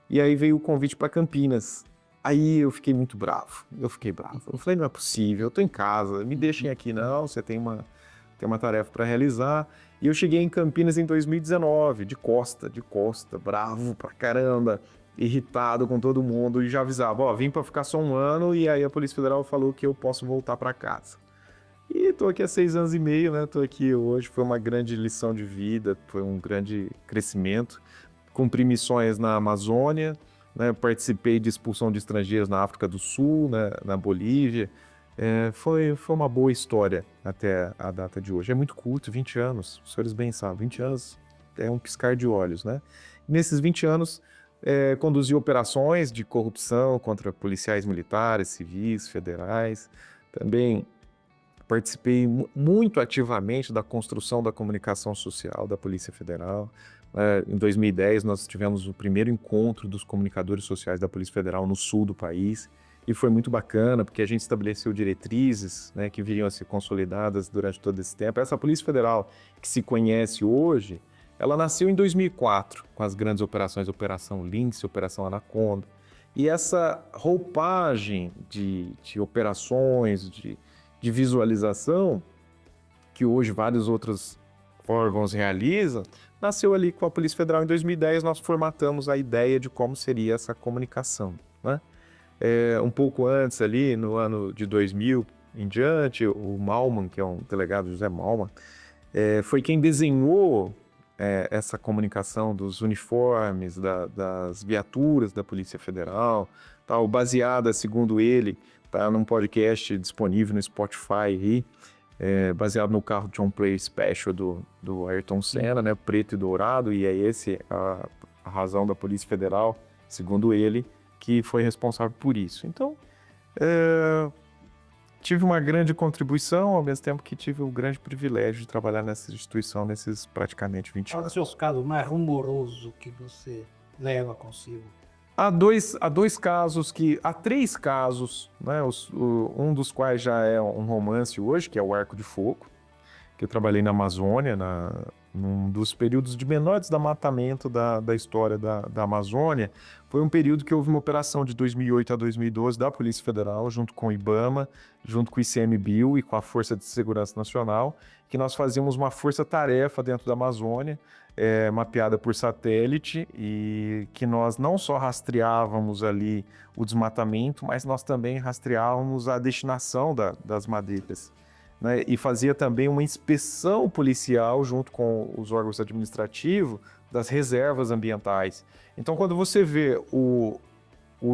E aí veio o convite para Campinas. Aí eu fiquei muito bravo, eu falei, não é possível, eu estou em casa, me deixem aqui. Não, você tem uma tarefa para realizar. E eu cheguei em Campinas em 2019, de costa, bravo pra caramba, irritado com todo mundo, e já avisava, vim para ficar só 1 ano, e aí a Polícia Federal falou que eu posso voltar para casa. E estou aqui há 6 anos e meio, né? Estou aqui hoje, foi uma grande lição de vida, foi um grande crescimento. Cumpri missões na Amazônia, né? Participei de expulsão de estrangeiros na África do Sul, né? Na Bolívia. Foi uma boa história até a data de hoje. É muito curto, 20 anos, os senhores bem sabem, 20 anos é um piscar de olhos, né? Nesses 20 anos, conduzi operações de corrupção contra policiais militares, civis, federais. Também participei muito ativamente da construção da comunicação social da Polícia Federal. Em 2010, nós tivemos o primeiro encontro dos comunicadores sociais da Polícia Federal no sul do país. e foi muito bacana, porque a gente estabeleceu diretrizes, né, que viriam a ser consolidadas durante todo esse tempo. Essa Polícia Federal que se conhece hoje, ela nasceu em 2004, com as grandes operações, Operação Lynx, Operação Anaconda. E essa roupagem de operações, de visualização, que hoje vários outros órgãos realizam, nasceu ali com a Polícia Federal em 2010. Nós formatamos a ideia de como seria essa comunicação, né? Um pouco antes ali, no ano de 2000 em diante, o Malman, que é um delegado, José Malman, foi quem desenhou essa comunicação dos uniformes, das viaturas da Polícia Federal, tal, baseada, segundo ele, tá num podcast disponível no Spotify aí, baseado no carro John Player Special do Ayrton Senna, né, preto e dourado, e é esse a razão da Polícia Federal, segundo ele, que foi responsável por isso. Então, tive uma grande contribuição, ao mesmo tempo que tive o grande privilégio de trabalhar nessa instituição nesses praticamente 20 Qual é o anos. seu caso mais rumoroso que você leva consigo? Há três casos, né, um dos quais já é um romance hoje, que é o Arco de Fogo, que eu trabalhei na Amazônia, num dos períodos de menor desmatamento da história da Amazônia. Foi um período que houve uma operação de 2008 a 2012 da Polícia Federal, junto com o IBAMA, junto com o ICMBio e com a Força de Segurança Nacional, que nós fazíamos uma força-tarefa dentro da Amazônia, mapeada por satélite, e que nós não só rastreávamos ali o desmatamento, mas nós também rastreávamos a destinação das madeiras, né? E fazia também uma inspeção policial junto com os órgãos administrativos das reservas ambientais. Então, quando você vê o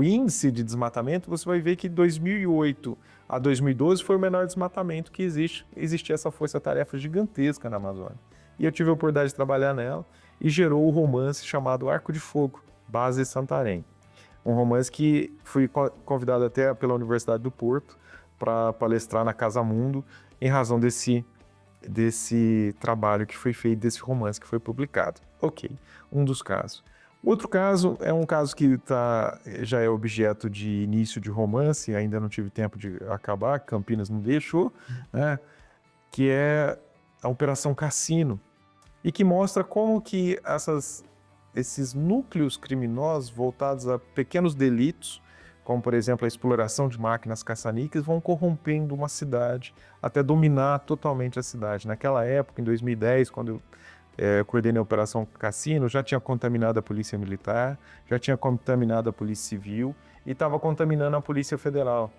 índice de desmatamento, você vai ver que de 2008 a 2012 foi o menor desmatamento que existia essa força-tarefa gigantesca na Amazônia. E eu tive a oportunidade de trabalhar nela e gerou o romance chamado Arco de Fogo, Base Santarém. Um romance que fui convidado até pela Universidade do Porto para palestrar na Casa Mundo em razão desse trabalho que foi feito, desse romance que foi publicado. Ok, um dos casos. Outro caso é um caso que já é objeto de início de romance, ainda não tive tempo de acabar, Campinas não deixou, né? Que é a Operação Cassino, e que mostra como que esses núcleos criminosos voltados a pequenos delitos, como por exemplo a exploração de máquinas caça-níqueis, vão corrompendo uma cidade até dominar totalmente a cidade. Naquela época, em 2010, quando eu coordenei a Operação Cassino, já tinha contaminado a Polícia Militar, já tinha contaminado a Polícia Civil e estava contaminando a Polícia Federal.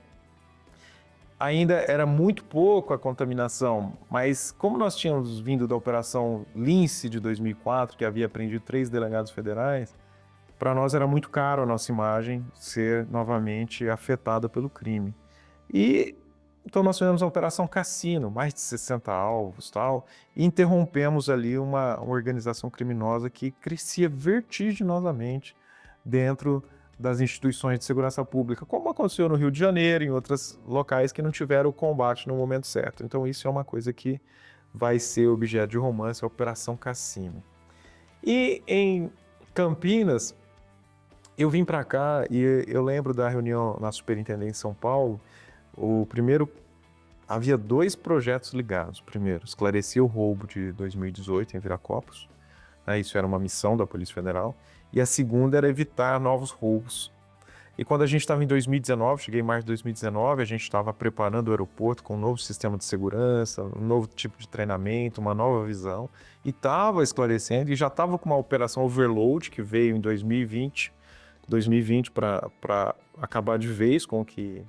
Ainda era muito pouco a contaminação, mas como nós tínhamos vindo da Operação Lince de 2004, que havia prendido 3 delegados federais, para nós era muito caro a nossa imagem ser novamente afetada pelo crime. E então nós fizemos a Operação Cassino, mais de 60 alvos, tal, e interrompemos ali uma organização criminosa que crescia vertiginosamente dentro das instituições de segurança pública, como aconteceu no Rio de Janeiro e em outros locais que não tiveram o combate no momento certo. Então isso é uma coisa que vai ser objeto de romance, a Operação Cassino. E em Campinas, eu vim para cá e eu lembro da reunião na Superintendência em São Paulo. Havia 2 projetos ligados. O primeiro, esclarecer o roubo de 2018 em Viracopos, né? Isso era uma missão da Polícia Federal. E a segunda era evitar novos roubos. E quando a gente estava em 2019, cheguei em março de 2019, a gente estava preparando o aeroporto com um novo sistema de segurança, um novo tipo de treinamento, uma nova visão, e estava esclarecendo, e já estava com uma operação Overload, que veio em 2020 para acabar de vez com o que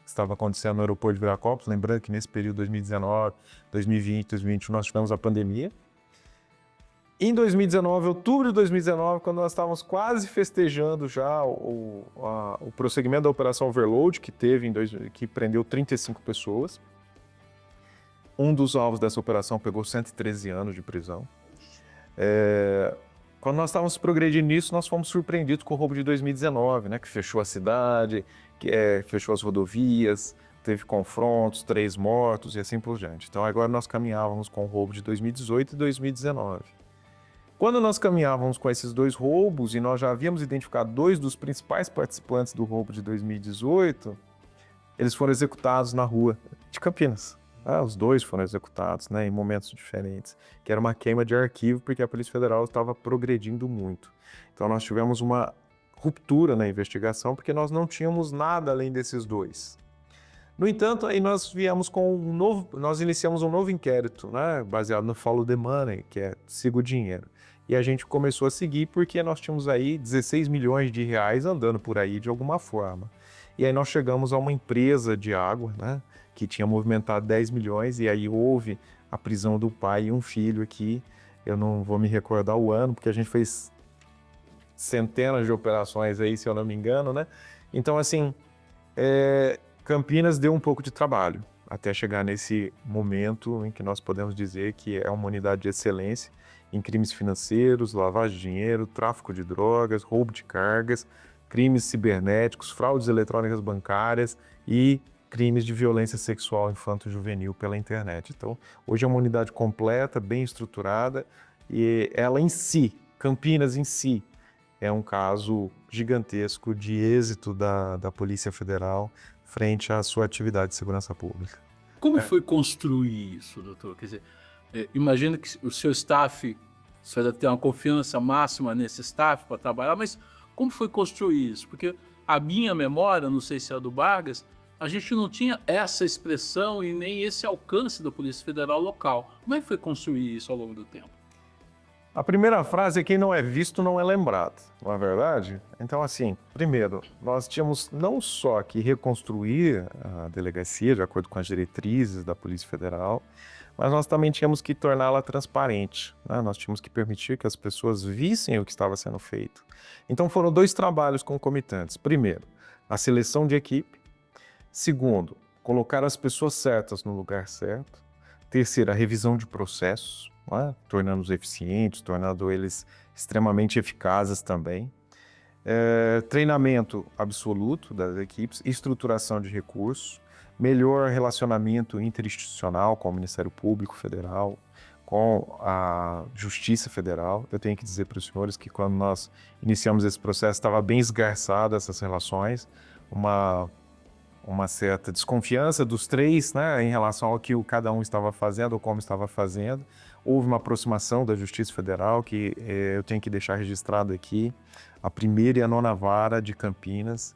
estava acontecendo no aeroporto de Viracopos. Lembrando que nesse período 2019, 2020, 2021, nós tivemos a pandemia. Em 2019, outubro de 2019, quando nós estávamos quase festejando já o prosseguimento da Operação Overload, que prendeu 35 pessoas, um dos alvos dessa operação pegou 113 anos de prisão. Quando nós estávamos progredindo nisso, nós fomos surpreendidos com o roubo de 2019, né, que fechou a cidade, fechou as rodovias, teve confrontos, 3 mortos e assim por diante. Então agora nós caminhávamos com o roubo de 2018 e 2019. Quando nós caminhávamos com esses 2 roubos e nós já havíamos identificado 2 dos principais participantes do roubo de 2018, eles foram executados na rua de Campinas. Os 2 foram executados, né, em momentos diferentes, que era uma queima de arquivo porque a Polícia Federal estava progredindo muito. Então nós tivemos uma ruptura na investigação porque nós não tínhamos nada além desses 2. No entanto, aí nós iniciamos um novo inquérito, né, baseado no follow the money, que é siga o dinheiro. E a gente começou a seguir porque nós tínhamos aí 16 milhões de reais andando por aí de alguma forma. E aí nós chegamos a uma empresa de água, né, que tinha movimentado 10 milhões, e aí houve a prisão do pai e um filho aqui. Eu não vou me recordar o ano, porque a gente fez centenas de operações aí, se eu não me engano, né? Então, assim, Campinas deu um pouco de trabalho até chegar nesse momento em que nós podemos dizer que é uma unidade de excelência em crimes financeiros, lavagem de dinheiro, tráfico de drogas, roubo de cargas, crimes cibernéticos, fraudes eletrônicas bancárias e crimes de violência sexual infanto-juvenil pela internet. Então, hoje é uma unidade completa, bem estruturada, e ela em si, Campinas em si, é um caso gigantesco de êxito da Polícia Federal frente à sua atividade de segurança pública. Como foi construir isso, doutor? Quer dizer, imagina que o seu staff, você deve ter uma confiança máxima nesse staff para trabalhar, mas como foi construir isso? Porque a minha memória, não sei se é a do Vargas, a gente não tinha essa expressão e nem esse alcance da Polícia Federal local. Como é que foi construir isso ao longo do tempo? A primeira frase é: quem não é visto não é lembrado, não é verdade? Então, assim, primeiro, nós tínhamos não só que reconstruir a delegacia de acordo com as diretrizes da Polícia Federal, mas nós também tínhamos que torná-la transparente, né? Nós tínhamos que permitir que as pessoas vissem o que estava sendo feito. Então, foram 2 trabalhos concomitantes. Primeiro, a seleção de equipe. Segundo, colocar as pessoas certas no lugar certo. Terceiro, a revisão de processos, né? Tornando-os eficientes, tornando eles extremamente eficazes também. Treinamento absoluto das equipes, estruturação de recursos, melhor relacionamento interinstitucional com o Ministério Público Federal, com a Justiça Federal. Eu tenho que dizer para os senhores que quando nós iniciamos esse processo estava bem esgarçado essas relações, uma certa desconfiança dos 3, né, em relação ao que cada um estava fazendo ou como estava fazendo. Houve uma aproximação da Justiça Federal, que eu tenho que deixar registrado aqui, a 1ª e a 9ª Vara de Campinas,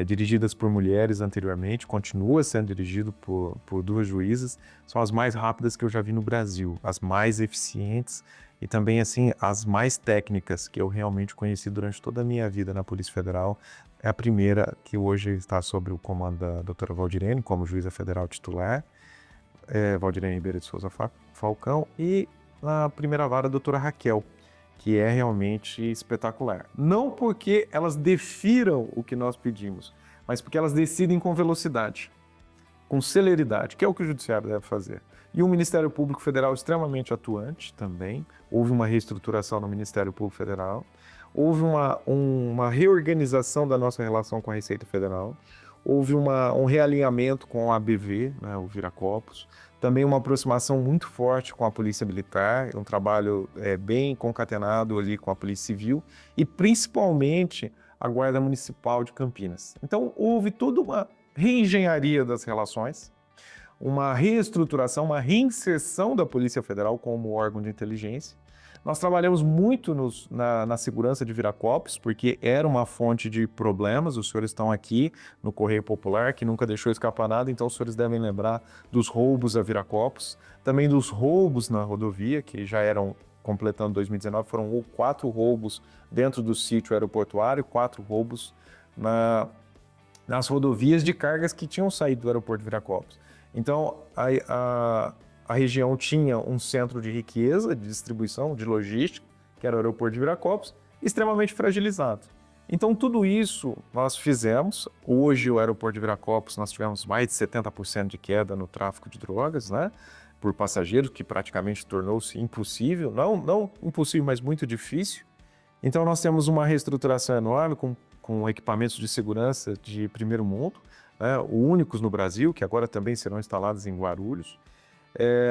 dirigidas por mulheres anteriormente, continua sendo dirigido por 2 juízas, são as mais rápidas que eu já vi no Brasil, as mais eficientes e também, assim, as mais técnicas que eu realmente conheci durante toda a minha vida na Polícia Federal. É a primeira que hoje está sob o comando da doutora Valdirene, como juíza federal titular, Valdirene Ribeiro de Souza Falcão, e na 1ª vara a doutora Raquel, que é realmente espetacular. Não porque elas defiram o que nós pedimos, mas porque elas decidem com velocidade, com celeridade, que é o que o Judiciário deve fazer. E o Ministério Público Federal extremamente atuante também. Houve uma reestruturação no Ministério Público Federal. Houve uma reorganização da nossa relação com a Receita Federal. Houve um realinhamento com a ABV, né, o Viracopos. Também uma aproximação muito forte com a Polícia Militar, um trabalho bem concatenado ali com a Polícia Civil e principalmente a Guarda Municipal de Campinas. Então houve toda uma reengenharia das relações, uma reestruturação, uma reinserção da Polícia Federal como órgão de inteligência. Nós trabalhamos muito na segurança de Viracopos, porque era uma fonte de problemas. Os senhores estão aqui no Correio Popular, que nunca deixou escapar nada, então os senhores devem lembrar dos roubos a Viracopos, também dos roubos na rodovia, que já eram, completando 2019, foram 4 roubos dentro do sítio aeroportuário, 4 roubos nas rodovias de cargas que tinham saído do aeroporto de Viracopos. Então, a região tinha um centro de riqueza, de distribuição, de logística, que era o aeroporto de Viracopos, extremamente fragilizado. Então, tudo isso nós fizemos. Hoje, o aeroporto de Viracopos, nós tivemos mais de 70% de queda no tráfico de drogas, né, por passageiros, que praticamente tornou-se impossível, não impossível, mas muito difícil. Então, nós temos uma reestruturação enorme com equipamentos de segurança de primeiro mundo, né, únicos no Brasil, que agora também serão instalados em Guarulhos.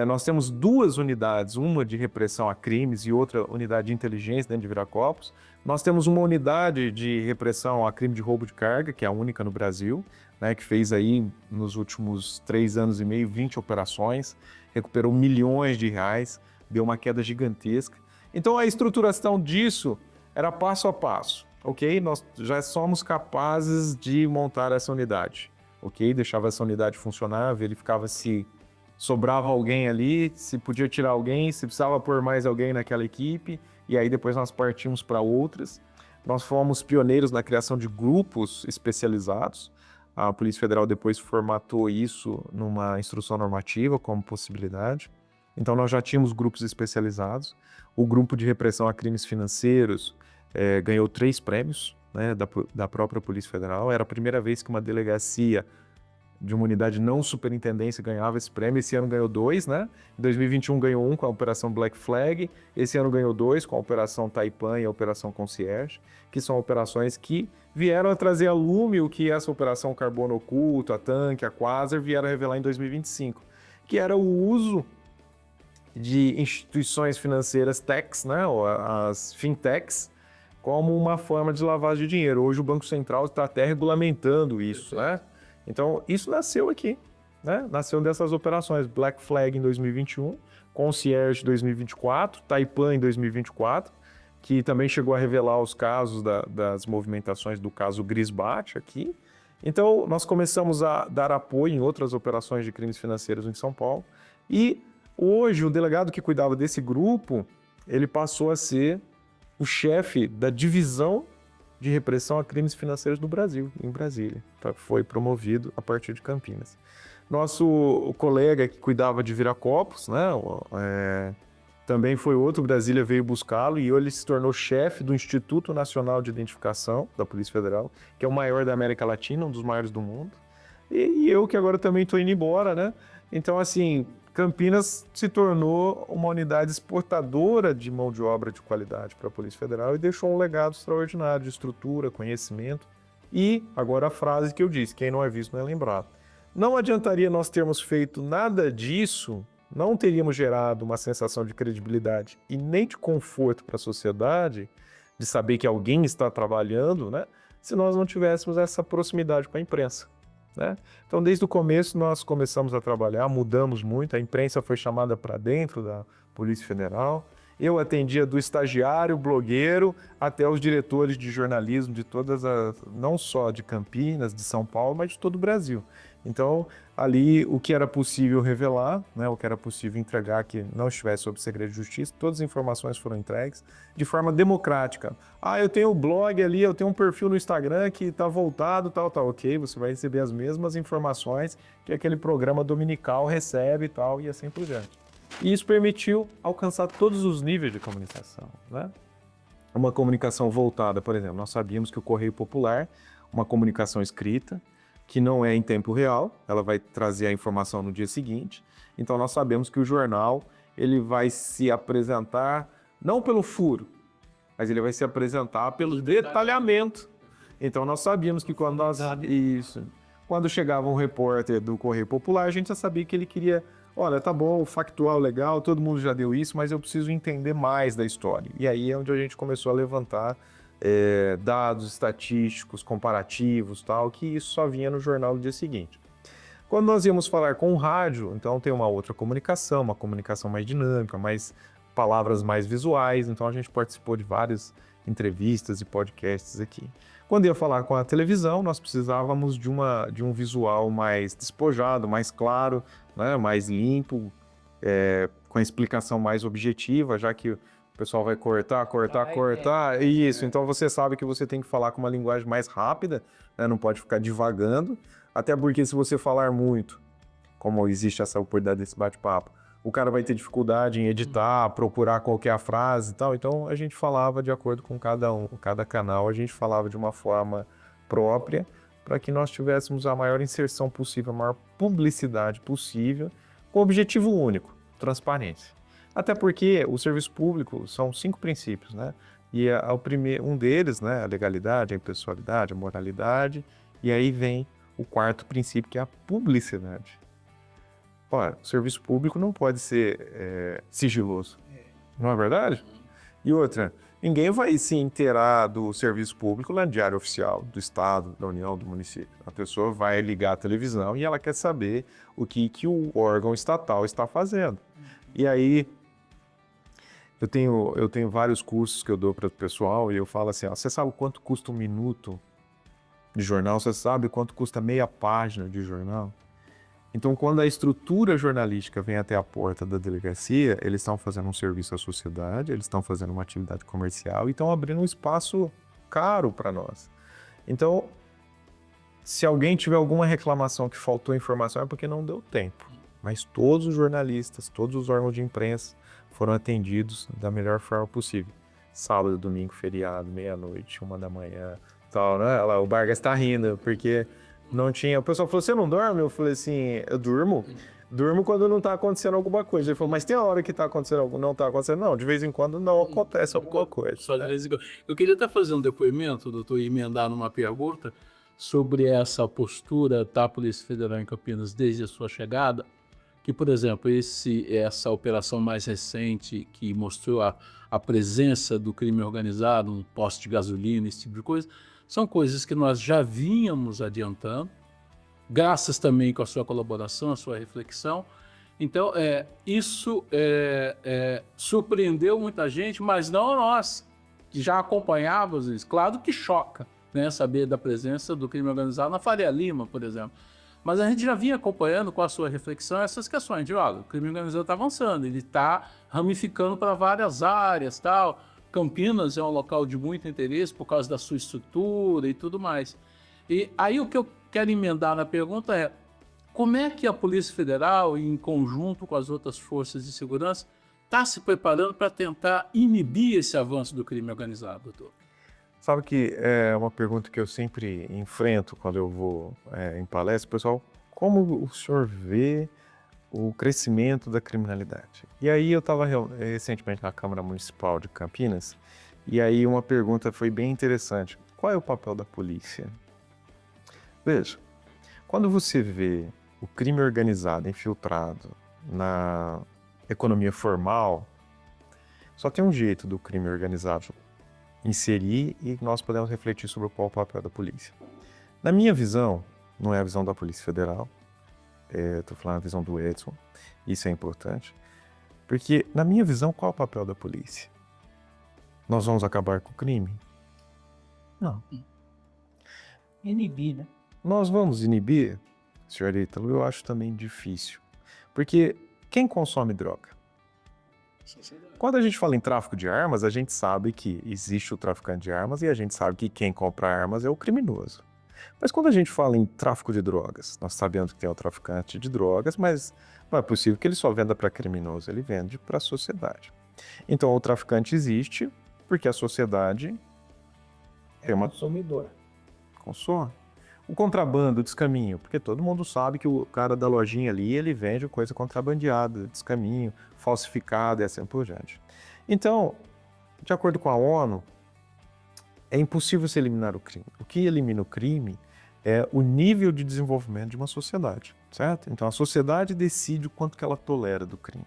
Nós temos 2 unidades, uma de repressão a crimes e outra unidade de inteligência dentro de Viracopos. Nós temos uma unidade de repressão a crime de roubo de carga, que é a única no Brasil, né, que fez aí, nos últimos 3 anos e meio, 20 operações, recuperou milhões de reais, deu uma queda gigantesca. Então, a estruturação disso era passo a passo, ok? Nós já somos capazes de montar essa unidade, ok? Deixava essa unidade funcionar, verificava se sobrava alguém ali, se podia tirar alguém, se precisava pôr mais alguém naquela equipe, e aí depois nós partimos para outras. Nós fomos pioneiros na criação de grupos especializados. A Polícia Federal depois formatou isso numa instrução normativa como possibilidade. Então nós já tínhamos grupos especializados. O grupo de repressão a crimes financeiros ganhou 3 prêmios, né, da própria Polícia Federal. Era a primeira vez que uma delegacia de uma unidade não superintendência ganhava esse prêmio. Esse ano ganhou 2, né? Em 2021 ganhou 1 com a Operação Black Flag. Esse ano ganhou 2 com a Operação Taipan e a Operação Concierge, que são operações que vieram a trazer a lume o que essa Operação Carbono Oculto, a Tanque, a Quasar vieram a revelar em 2025, que era o uso de instituições financeiras techs, né, ou as fintechs, como uma forma de lavagem de dinheiro. Hoje o Banco Central está até regulamentando isso, né? Então, isso nasceu aqui, né? Nasceu dessas operações. Black Flag em 2021, Concierge em 2024, Taipan em 2024, que também chegou a revelar os casos das movimentações do caso Grisbate aqui. Então, nós começamos a dar apoio em outras operações de crimes financeiros em São Paulo. E hoje, o delegado que cuidava desse grupo, ele passou a ser o chefe da divisão de repressão a crimes financeiros do Brasil, em Brasília. Foi promovido a partir de Campinas. Nosso colega que cuidava de Viracopos, né, também foi outro, Brasília veio buscá-lo e ele se tornou chefe do Instituto Nacional de Identificação da Polícia Federal, que é o maior da América Latina, um dos maiores do mundo. E eu que agora também estou indo embora, né? Então, assim, Campinas se tornou uma unidade exportadora de mão de obra de qualidade para a Polícia Federal e deixou um legado extraordinário de estrutura, conhecimento. E, agora a frase que eu disse, quem não é visto não é lembrado. Não adiantaria nós termos feito nada disso, não teríamos gerado uma sensação de credibilidade e nem de conforto para a sociedade, de saber que alguém está trabalhando, né, se nós não tivéssemos essa proximidade com a imprensa. Né? Então, desde o começo, nós começamos a trabalhar, mudamos muito, a imprensa foi chamada para dentro da Polícia Federal. Eu atendia do estagiário, blogueiro, até os diretores de jornalismo de todas as, não só de Campinas, de São Paulo, mas de todo o Brasil. Então, ali, o que era possível revelar, né, o que era possível entregar que não estivesse sob segredo de justiça, todas as informações foram entregues de forma democrática. Ah, eu tenho um blog ali, eu tenho um perfil no Instagram que está voltado, tal, ok, você vai receber as mesmas informações que aquele programa dominical recebe e tal, e assim por diante. E isso permitiu alcançar todos os níveis de comunicação, né? Uma comunicação voltada, por exemplo, nós sabíamos que o Correio Popular, uma comunicação escrita, que não é em tempo real, ela vai trazer a informação no dia seguinte. Então nós sabemos que o jornal ele vai se apresentar não pelo furo, mas ele vai se apresentar pelo detalhamento. Então nós sabíamos que quando chegava um repórter do Correio Popular, a gente já sabia que ele queria, olha, tá bom, factual legal, todo mundo já deu isso, mas eu preciso entender mais da história. E aí é onde a gente começou a levantar dados estatísticos, comparativos, tal, que isso só vinha no jornal no dia seguinte. Quando nós íamos falar com o rádio, então tem uma outra comunicação, uma comunicação mais dinâmica, mais palavras mais visuais, então a gente participou de várias entrevistas e podcasts aqui. Quando ia falar com a televisão, nós precisávamos de um visual mais despojado, mais claro, né, mais limpo, com a explicação mais objetiva, já que o pessoal vai cortar, isso. Então você sabe que você tem que falar com uma linguagem mais rápida, né? Não pode ficar divagando, até porque se você falar muito, como existe essa oportunidade desse bate-papo, o cara vai ter dificuldade em editar, procurar qual que é a frase e tal. Então a gente falava de acordo com cada canal, a gente falava de uma forma própria, para que nós tivéssemos a maior inserção possível, a maior publicidade possível, com o objetivo único, transparência. Até porque o serviço público são 5 princípios, né? E um deles, né, a legalidade, a impessoalidade, a moralidade, e aí vem o 4º princípio, que é a publicidade. Olha, o serviço público não pode ser sigiloso, não é verdade? E outra, ninguém vai se inteirar do serviço público lá no Diário Oficial do Estado, da União, do município. A pessoa vai ligar a televisão e ela quer saber o que o órgão estatal está fazendo. E aí, eu tenho vários cursos que eu dou para o pessoal e eu falo assim, ó, você sabe quanto custa um minuto de jornal? Você sabe quanto custa meia página de jornal? Então, quando a estrutura jornalística vem até a porta da delegacia, eles estão fazendo um serviço à sociedade, eles estão fazendo uma atividade comercial e estão abrindo um espaço caro para nós. Então, se alguém tiver alguma reclamação que faltou informação, é porque não deu tempo. Mas todos os jornalistas, todos os órgãos de imprensa foram atendidos da melhor forma possível. Sábado, domingo, feriado, meia-noite, 1h, tal, né? O Vargas está rindo, porque não tinha... O pessoal falou, você não dorme? Eu falei assim, eu durmo. Durmo quando não está acontecendo alguma coisa. Ele falou, mas tem a hora que está acontecendo algo, não está acontecendo? Não, de vez em quando não acontece alguma coisa. Só de vez em quando. Eu queria até fazer um depoimento, doutor, e emendar numa pergunta sobre essa postura da Polícia Federal em Campinas desde a sua chegada, que, por exemplo, essa operação mais recente que mostrou a presença do crime organizado, um posto de gasolina, esse tipo de coisa, são coisas que nós já vínhamos adiantando, graças também com a sua colaboração, a sua reflexão. Então, isso surpreendeu muita gente, mas não a nós, que já acompanhávamos isso. Claro que choca, né, saber da presença do crime organizado na Faria Lima, por exemplo. Mas a gente já vinha acompanhando com a sua reflexão essas questões de, olha, o crime organizado está avançando, ele está ramificando para várias áreas, tal. Campinas é um local de muito interesse por causa da sua estrutura e tudo mais. E aí o que eu quero emendar na pergunta é, como é que a Polícia Federal, em conjunto com as outras forças de segurança, está se preparando para tentar inibir esse avanço do crime organizado, doutor? Sabe que é uma pergunta que eu sempre enfrento quando eu vou em palestra, pessoal, como o senhor vê o crescimento da criminalidade? E aí eu estava recentemente na Câmara Municipal de Campinas, e aí uma pergunta foi bem interessante. Qual é o papel da polícia? Veja, quando você vê o crime organizado infiltrado na economia formal, só tem um jeito do crime organizado inserir e nós podemos refletir sobre qual é o papel da polícia. Na minha visão, não é a visão da Polícia Federal, estou falando a visão do Edson, isso é importante, porque na minha visão, qual é o papel da polícia? Nós vamos acabar com o crime? Não. Inibir, né? Nós vamos inibir, senhor Ítalo, eu acho também difícil, porque quem consome droga? Quando a gente fala em tráfico de armas, a gente sabe que existe o traficante de armas e a gente sabe que quem compra armas é o criminoso. Mas quando a gente fala em tráfico de drogas, nós sabemos que tem o traficante de drogas, mas não é possível que ele só venda para criminoso, ele vende para a sociedade. Então o traficante existe porque a sociedade é uma consumidor. Consome. O contrabando, o descaminho, porque todo mundo sabe que o cara da lojinha ali, ele vende coisa contrabandeada, descaminho, falsificada e assim por diante. Então, de acordo com a ONU, é impossível se eliminar o crime. O que elimina o crime é o nível de desenvolvimento de uma sociedade, certo? Então, a sociedade decide o quanto que ela tolera do crime.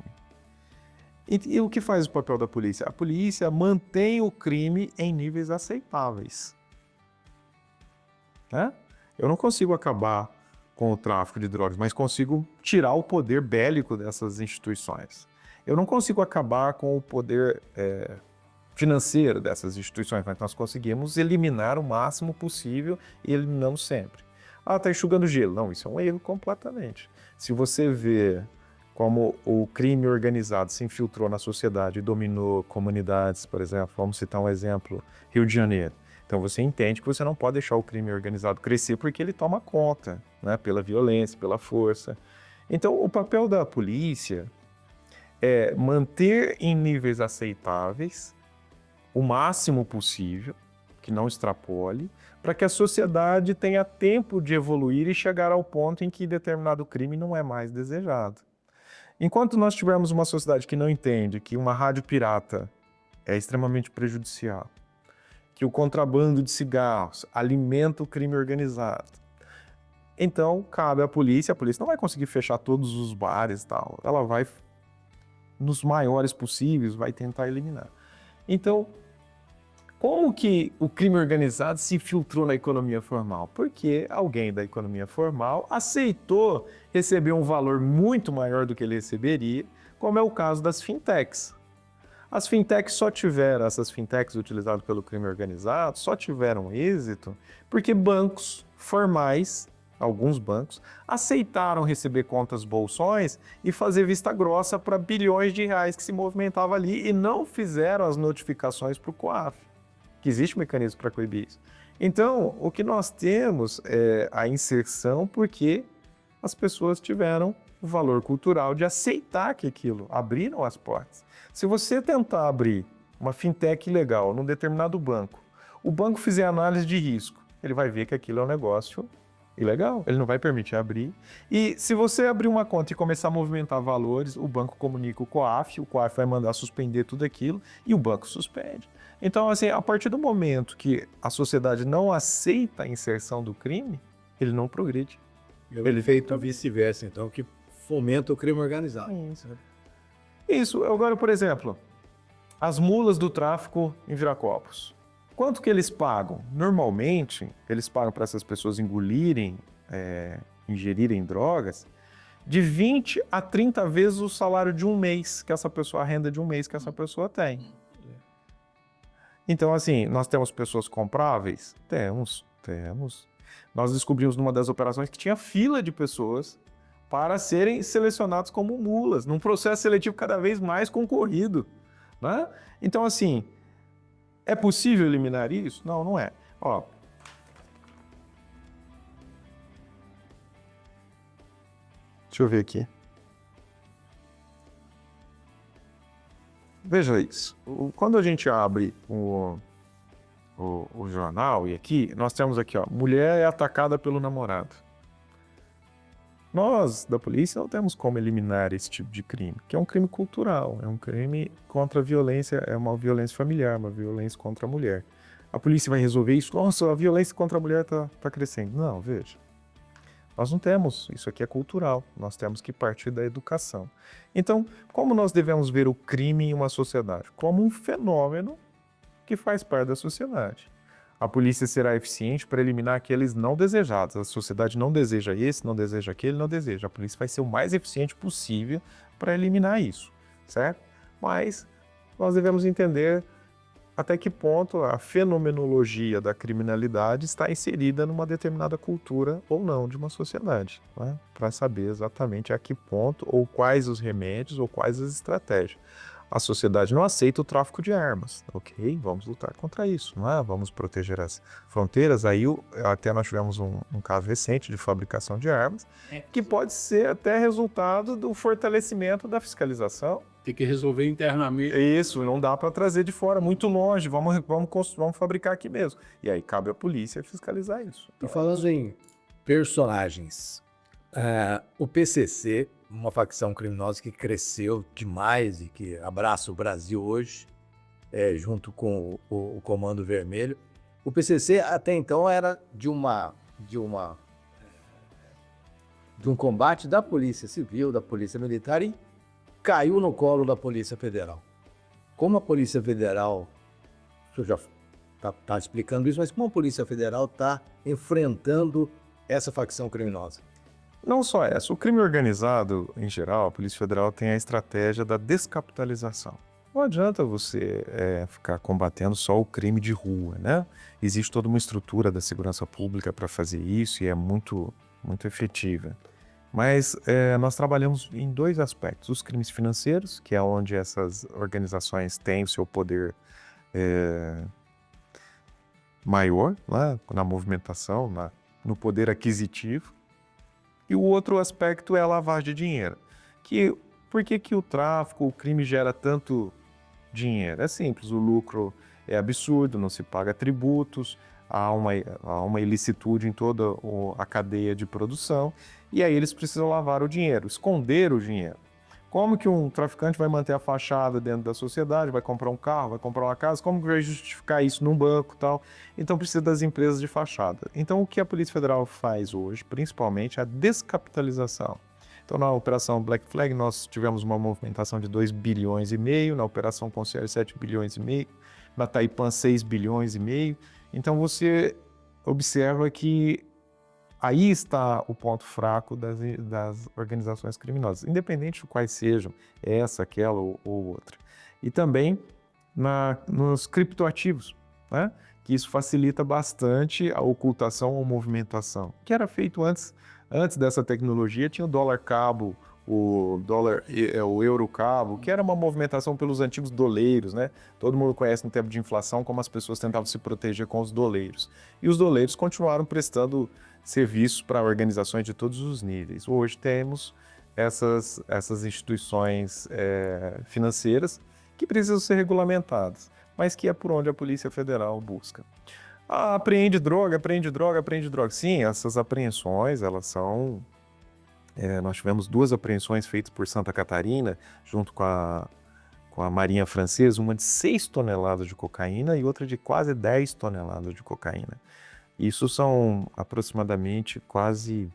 E o que faz o papel da polícia? A polícia mantém o crime em níveis aceitáveis, né? Eu não consigo acabar com o tráfico de drogas, mas consigo tirar o poder bélico dessas instituições. Eu não consigo acabar com o poder financeiro dessas instituições, mas nós conseguimos eliminar o máximo possível e eliminamos sempre. Ah, está enxugando gelo. Não, isso é um erro completamente. Se você vê como o crime organizado se infiltrou na sociedade e dominou comunidades, por exemplo, vamos citar um exemplo, Rio de Janeiro. Então você entende que você não pode deixar o crime organizado crescer porque ele toma conta, né, pela violência, pela força. Então o papel da polícia é manter em níveis aceitáveis o máximo possível, que não extrapole, para que a sociedade tenha tempo de evoluir e chegar ao ponto em que determinado crime não é mais desejado. Enquanto nós tivermos uma sociedade que não entende que uma rádio pirata é extremamente prejudicial, que o contrabando de cigarros alimenta o crime organizado, Então, cabe à polícia, a polícia não vai conseguir fechar todos os bares e tal, ela vai, nos maiores possíveis, vai tentar eliminar. Então, como que o crime organizado se infiltrou na economia formal? Porque alguém da economia formal aceitou receber um valor muito maior do que ele receberia, como é o caso das fintechs. As fintechs essas fintechs utilizadas pelo crime organizado, só tiveram êxito porque bancos formais, alguns bancos, aceitaram receber contas bolsões e fazer vista grossa para bilhões de reais que se movimentavam ali e não fizeram as notificações para o COAF, que existe um mecanismo para coibir isso. Então, o que nós temos é a inserção porque as pessoas tiveram o valor cultural de aceitar que aquilo, abriram as portas. Se você tentar abrir uma fintech legal num determinado banco, o banco fizer análise de risco, ele vai ver que aquilo é um negócio ilegal, ele não vai permitir abrir. E se você abrir uma conta e começar a movimentar valores, o banco comunica o COAF vai mandar suspender tudo aquilo e o banco suspende. Então, assim, a partir do momento que a sociedade não aceita a inserção do crime, ele não progride. Ele feito vice-versa, então, que fomenta o crime organizado. Isso. Agora, por exemplo, as mulas do tráfico em Viracopos. Quanto que eles pagam? Normalmente, eles pagam para essas pessoas ingerirem drogas de 20 a 30 vezes o salário de um mês que essa pessoa, a renda de um mês que essa pessoa tem. Então, assim, nós temos pessoas compráveis? Temos. Nós descobrimos numa das operações que tinha fila de pessoas para serem selecionados como mulas, num processo seletivo cada vez mais concorrido, né? Então, assim, é possível eliminar isso? Não, não é. Ó, deixa eu ver aqui. Veja isso. Quando a gente abre o jornal, e aqui, nós temos aqui, ó, mulher é atacada pelo namorado. Nós, da polícia, não temos como eliminar esse tipo de crime, que é um crime cultural, é um crime contra a violência, é uma violência familiar, uma violência contra a mulher. A polícia vai resolver isso? Nossa, a violência contra a mulher está crescendo. Não, veja. Nós não temos, isso aqui é cultural, nós temos que partir da educação. Então, como nós devemos ver o crime em uma sociedade? Como um fenômeno que faz parte da sociedade. A polícia será eficiente para eliminar aqueles não desejados. A sociedade não deseja esse, não deseja aquele, não deseja. A polícia vai ser o mais eficiente possível para eliminar isso, certo? Mas nós devemos entender até que ponto a fenomenologia da criminalidade está inserida numa determinada cultura ou não de uma sociedade, né? Para saber exatamente a que ponto, ou quais os remédios, ou quais as estratégias. A sociedade não aceita o tráfico de armas, ok? Vamos lutar contra isso, não é? Vamos proteger as fronteiras. Aí até nós tivemos um caso recente de fabricação de armas, que pode ser até resultado do fortalecimento da fiscalização. Tem que resolver internamente. Isso, não dá para trazer de fora, muito longe, vamos fabricar aqui mesmo. E aí cabe à polícia fiscalizar isso. E falando em personagens, o PCC, uma facção criminosa que cresceu demais e que abraça o Brasil hoje, junto com o Comando Vermelho. O PCC até então era de um combate da Polícia Civil, da Polícia Militar, e caiu no colo da Polícia Federal. Como a Polícia Federal, o senhor já está explicando isso, mas como a Polícia Federal está enfrentando essa facção criminosa? Não só essa, o crime organizado, em geral, a Polícia Federal tem a estratégia da descapitalização. Não adianta você ficar combatendo só o crime de rua, né? Existe toda uma estrutura da segurança pública para fazer isso e é muito, muito efetiva. Mas nós trabalhamos em dois aspectos. Os crimes financeiros, que é onde essas organizações têm o seu poder maior, né? Na movimentação, no poder aquisitivo. E o outro aspecto é a lavagem de dinheiro. Por que o tráfico, o crime gera tanto dinheiro? É simples, o lucro é absurdo, não se paga tributos, há uma ilicitude em toda a cadeia de produção, e aí eles precisam lavar o dinheiro, esconder o dinheiro. Como que um traficante vai manter a fachada dentro da sociedade, vai comprar um carro, vai comprar uma casa, como que vai justificar isso num banco e tal? Então precisa das empresas de fachada. Então o que a Polícia Federal faz hoje, principalmente, é a descapitalização. Então na Operação Black Flag nós tivemos uma movimentação de 2,5 bilhões, na Operação Concierge 7,5 bilhões, na Taipan 6,5 bilhões. Então você observa que aí está o ponto fraco das organizações criminosas, independente de quais sejam, essa, aquela ou outra. E também nos criptoativos, né? Que isso facilita bastante a ocultação ou movimentação. O que era feito antes dessa tecnologia, tinha o dólar cabo, o euro cabo, que era uma movimentação pelos antigos doleiros, né? Todo mundo conhece no tempo de inflação como as pessoas tentavam se proteger com os doleiros. E os doleiros continuaram prestando serviços para organizações de todos os níveis. Hoje temos essas instituições financeiras que precisam ser regulamentadas, mas que é por onde a Polícia Federal busca. Apreende droga. Sim, essas apreensões, elas são... nós tivemos 2 apreensões feitas por Santa Catarina, junto com a Marinha Francesa, uma de 6 toneladas de cocaína e outra de quase 10 toneladas de cocaína. Isso são aproximadamente quase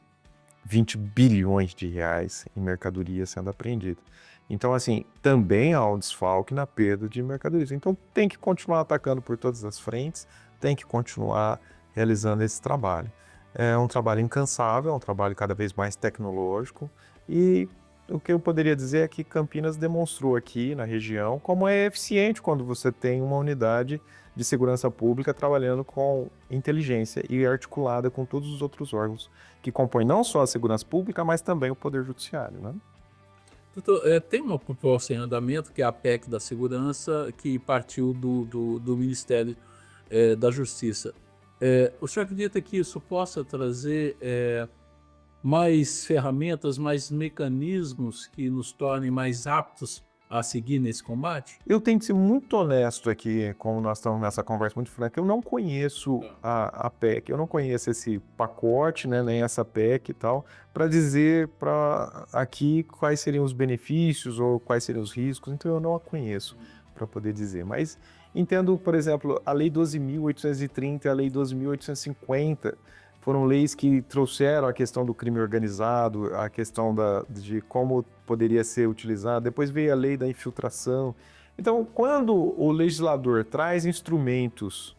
20 bilhões de reais em mercadoria sendo apreendida. Então, assim, também há um desfalque na perda de mercadorias. Então, tem que continuar atacando por todas as frentes, tem que continuar realizando esse trabalho. É um trabalho incansável, é um trabalho cada vez mais tecnológico e o que eu poderia dizer é que Campinas demonstrou aqui na região como é eficiente quando você tem uma unidade de segurança pública trabalhando com inteligência e articulada com todos os outros órgãos que compõem não só a segurança pública, mas também o Poder Judiciário, né? Doutor, tem uma proposta em andamento, que é a PEC da Segurança, que partiu do Ministério da Justiça. O senhor acredita que isso possa trazer mais ferramentas, mais mecanismos que nos tornem mais aptos a seguir nesse combate? Eu tenho que ser muito honesto aqui, como nós estamos nessa conversa muito franca, eu não conheço a PEC, eu não conheço esse pacote, né, nem essa PEC e tal, para dizer aqui quais seriam os benefícios ou quais seriam os riscos, então eu não a conheço para poder dizer. Mas entendo, por exemplo, a Lei 12.830 e a Lei 12.850, foram leis que trouxeram a questão do crime organizado, a questão de como poderia ser utilizado. Depois veio a lei da infiltração. Então, quando o legislador traz instrumentos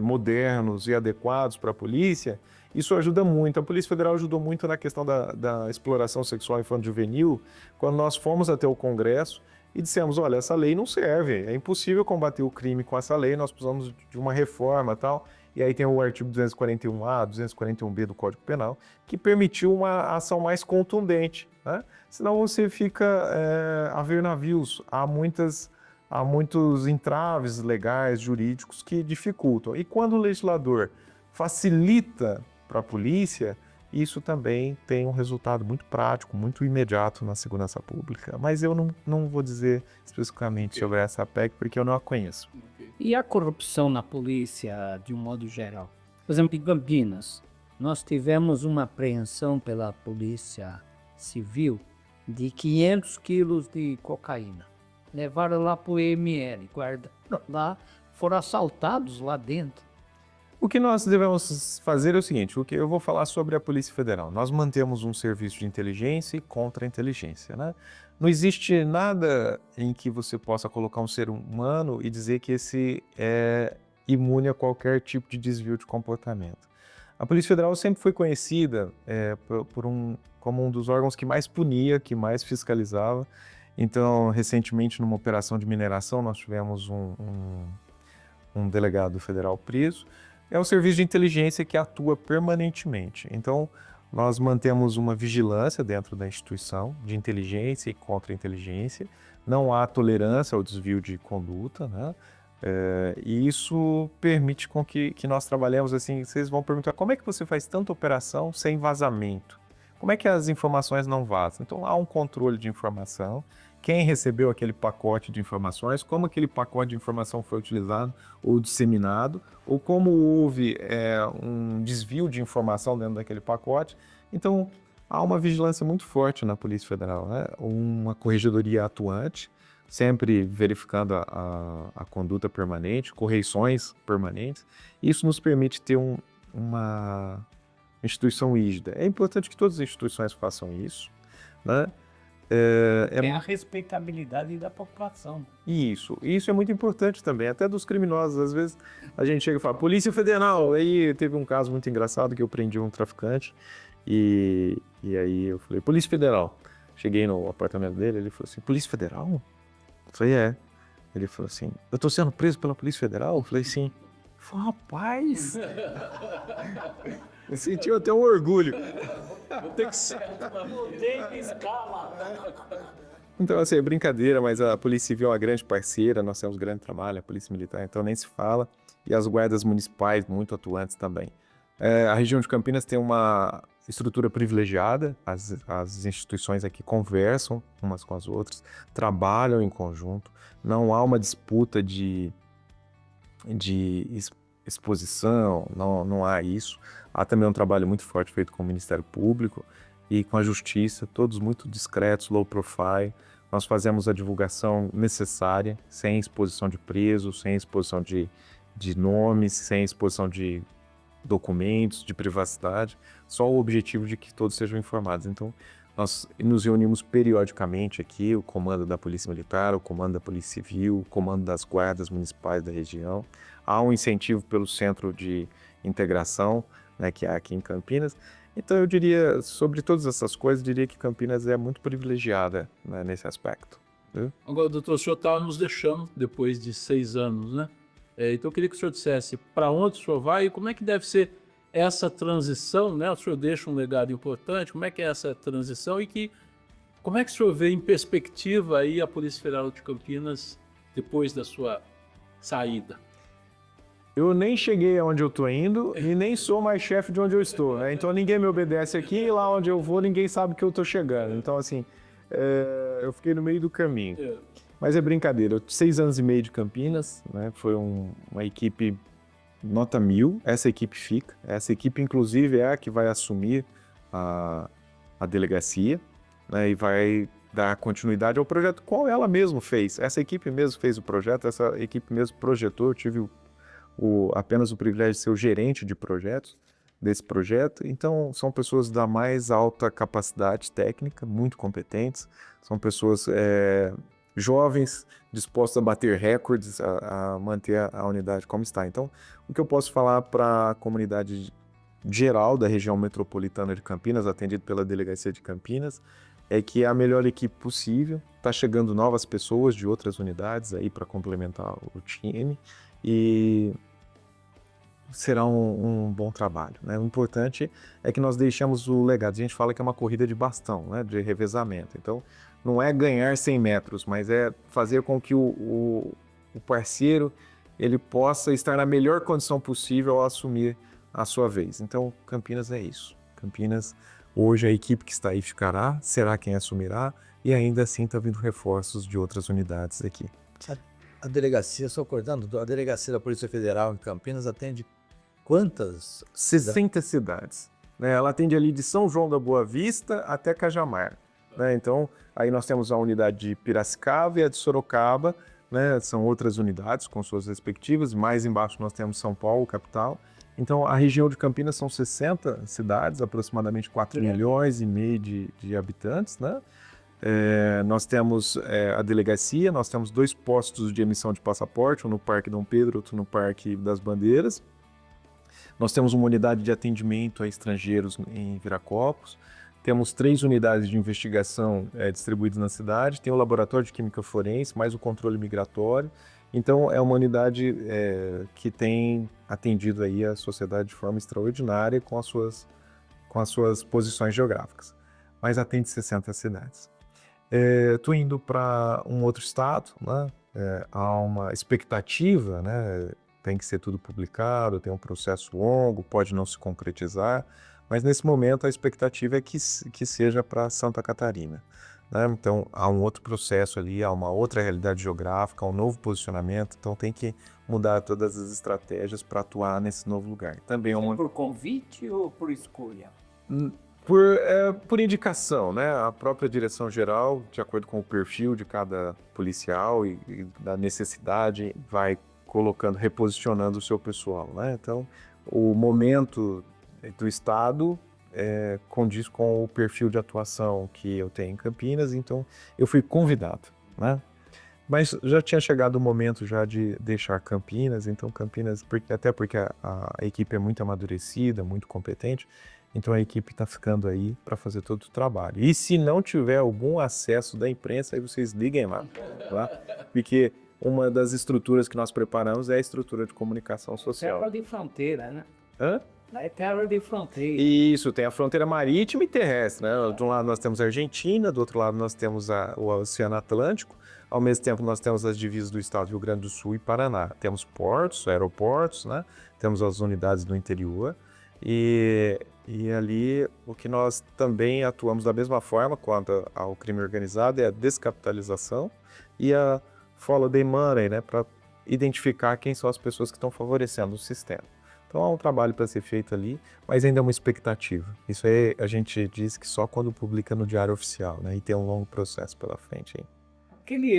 modernos e adequados para a polícia, isso ajuda muito. A Polícia Federal ajudou muito na questão da exploração sexual infanto-juvenil, quando nós fomos até o Congresso e dissemos, olha, essa lei não serve, é impossível combater o crime com essa lei, nós precisamos de uma reforma e tal. E aí tem o artigo 241A, 241B do Código Penal, que permitiu uma ação mais contundente, né? Senão você fica a ver navios, há muitos entraves legais, jurídicos que dificultam. E quando o legislador facilita para a polícia, isso também tem um resultado muito prático, muito imediato na segurança pública. Mas eu não vou dizer especificamente sobre essa PEC, porque eu não a conheço. E a corrupção na polícia, de um modo geral? Por exemplo, em Campinas, nós tivemos uma apreensão pela Polícia Civil de 500 quilos de cocaína. Levaram lá para o EML, lá, foram assaltados lá dentro. O que nós devemos fazer é o seguinte, o que eu vou falar sobre a Polícia Federal. Nós mantemos um serviço de inteligência e contra-inteligência, né? Não existe nada em que você possa colocar um ser humano e dizer que esse é imune a qualquer tipo de desvio de comportamento. A Polícia Federal sempre foi conhecida como um dos órgãos que mais punia, que mais fiscalizava. Então, recentemente, numa operação de mineração, nós tivemos um delegado federal preso. É um serviço de inteligência que atua permanentemente. Então, nós mantemos uma vigilância dentro da instituição de inteligência e contra-inteligência. Não há tolerância ao desvio de conduta, né? E isso permite com que nós trabalhemos assim. Vocês vão perguntar, como é que você faz tanta operação sem vazamento? Como é que as informações não vazam? Então, há um controle de informação. Quem recebeu aquele pacote de informações, como aquele pacote de informação foi utilizado ou disseminado, ou como houve um desvio de informação dentro daquele pacote. Então, há uma vigilância muito forte na Polícia Federal, né? Uma corregedoria atuante, sempre verificando a conduta permanente, correições permanentes. Isso nos permite ter uma instituição rígida. É importante que todas as instituições façam isso, né? É a respeitabilidade da população. Isso é muito importante também, até dos criminosos. Às vezes a gente chega e fala, Polícia Federal. Aí teve um caso muito engraçado que eu prendi um traficante e aí eu falei, Polícia Federal. Cheguei no apartamento dele, ele falou assim, Polícia Federal? Eu falei, é. Ele falou assim, eu tô sendo preso pela Polícia Federal? Eu falei, sim. Ele falou, rapaz! Eu senti até um orgulho. Vou ter que ser. Mudei de escala. Então, assim, é brincadeira, mas a Polícia Civil é uma grande parceira, nós temos grande trabalho, a Polícia Militar, então nem se fala, e as guardas municipais muito atuantes também. A região de Campinas tem uma estrutura privilegiada, as instituições aqui conversam umas com as outras, trabalham em conjunto, não há uma disputa de exposição, não há isso. Há também um trabalho muito forte feito com o Ministério Público e com a Justiça, todos muito discretos, low profile. Nós fazemos a divulgação necessária, sem exposição de presos, sem exposição de nomes, sem exposição de documentos, de privacidade, só o objetivo de que todos sejam informados. Então, nós nos reunimos periodicamente aqui, o comando da Polícia Militar, o comando da Polícia Civil, o comando das guardas municipais da região. Há um incentivo pelo Centro de Integração, né, que há aqui em Campinas. Então, eu diria, sobre todas essas coisas, diria que Campinas é muito privilegiada, né, nesse aspecto. Viu? Agora, doutor, o senhor está nos deixando depois de 6 anos, né? Então, eu queria que o senhor dissesse para onde o senhor vai e como é que deve ser essa transição, né? O senhor deixa um legado importante, como é que é essa transição e como é que o senhor vê em perspectiva aí a Polícia Federal de Campinas depois da sua saída? Eu nem cheguei aonde eu estou indo e nem sou mais chefe de onde eu estou, né? Então ninguém me obedece aqui e lá onde eu vou ninguém sabe que eu estou chegando. Então assim, eu fiquei no meio do caminho. Mas é brincadeira, 6 anos e meio de Campinas, né? Foi uma equipe nota 1000, essa equipe fica. Essa equipe inclusive é a que vai assumir a delegacia, né? E vai dar continuidade ao projeto qual ela mesma fez. Essa equipe mesmo fez o projeto, essa equipe mesmo projetou, eu tive apenas o privilégio de ser o gerente de projetos desse projeto. Então, são pessoas da mais alta capacidade técnica, muito competentes, são pessoas jovens, dispostas a bater recordes, a manter a unidade como está. Então, o que eu posso falar para a comunidade geral da região metropolitana de Campinas, atendida pela Delegacia de Campinas, é que é a melhor equipe possível, está chegando novas pessoas de outras unidades aí para complementar o time, e será um bom trabalho, né? O importante é que nós deixamos o legado. A gente fala que é uma corrida de bastão, né? De revezamento. Então, não é ganhar 100 metros, mas é fazer com que o parceiro ele possa estar na melhor condição possível ao assumir a sua vez. Então, Campinas é isso. Campinas, hoje a equipe que está aí ficará, será quem assumirá, e ainda assim está vindo reforços de outras unidades aqui. A delegacia, só cortando, a delegacia da Polícia Federal em Campinas atende quantas? 60 cidades. Né? Ela atende ali de São João da Boa Vista até Cajamar. Né? Então, aí nós temos a unidade de Piracicaba e a de Sorocaba, né? São outras unidades com suas respectivas. Mais embaixo nós temos São Paulo, capital. Então, a região de Campinas são 60 cidades, aproximadamente 4 milhões e meio de habitantes, né? Nós temos a delegacia, nós temos 2 postos de emissão de passaporte, um no Parque Dom Pedro, outro no Parque das Bandeiras. Nós temos uma unidade de atendimento a estrangeiros em Viracopos, temos 3 unidades de investigação distribuídas na cidade, tem o laboratório de química forense, mais o controle migratório. Então, é uma unidade que tem atendido aí a sociedade de forma extraordinária com as suas posições geográficas, mas atende 60 cidades. Estou indo para um outro estado, né? Há uma expectativa, né? Tem que ser tudo publicado, tem um processo longo, pode não se concretizar, mas nesse momento a expectativa é que seja para Santa Catarina. Né? Então há um outro processo ali, há uma outra realidade geográfica, há um novo posicionamento, então tem que mudar todas as estratégias para atuar nesse novo lugar. Também Por convite ou por escolha? Por indicação, né? A própria direção-geral, de acordo com o perfil de cada policial e da necessidade, vai colocando, reposicionando o seu pessoal, né? Então, o momento do Estado condiz com o perfil de atuação que eu tenho em Campinas, então eu fui convidado, né? Mas já tinha chegado o momento já de deixar Campinas, então Campinas, até porque a equipe é muito amadurecida, muito competente, então a equipe está ficando aí para fazer todo o trabalho. E se não tiver algum acesso da imprensa, aí vocês liguem lá, tá? Porque uma das estruturas que nós preparamos é a estrutura de comunicação social. Terra de fronteira, né? Hã? É terra de fronteira. Isso, tem a fronteira marítima e terrestre, né? De um lado nós temos a Argentina, do outro lado nós temos o Oceano Atlântico, ao mesmo tempo nós temos as divisas do estado do Rio Grande do Sul e Paraná. Temos portos, aeroportos, né? Temos as unidades do interior e ali o que nós também atuamos da mesma forma quanto ao crime organizado é a descapitalização e a follow the money, né? Para identificar quem são as pessoas que estão favorecendo o sistema. Então há um trabalho para ser feito ali, mas ainda é uma expectativa. Isso aí a gente diz que só quando publica no Diário Oficial, né? E tem um longo processo pela frente aí.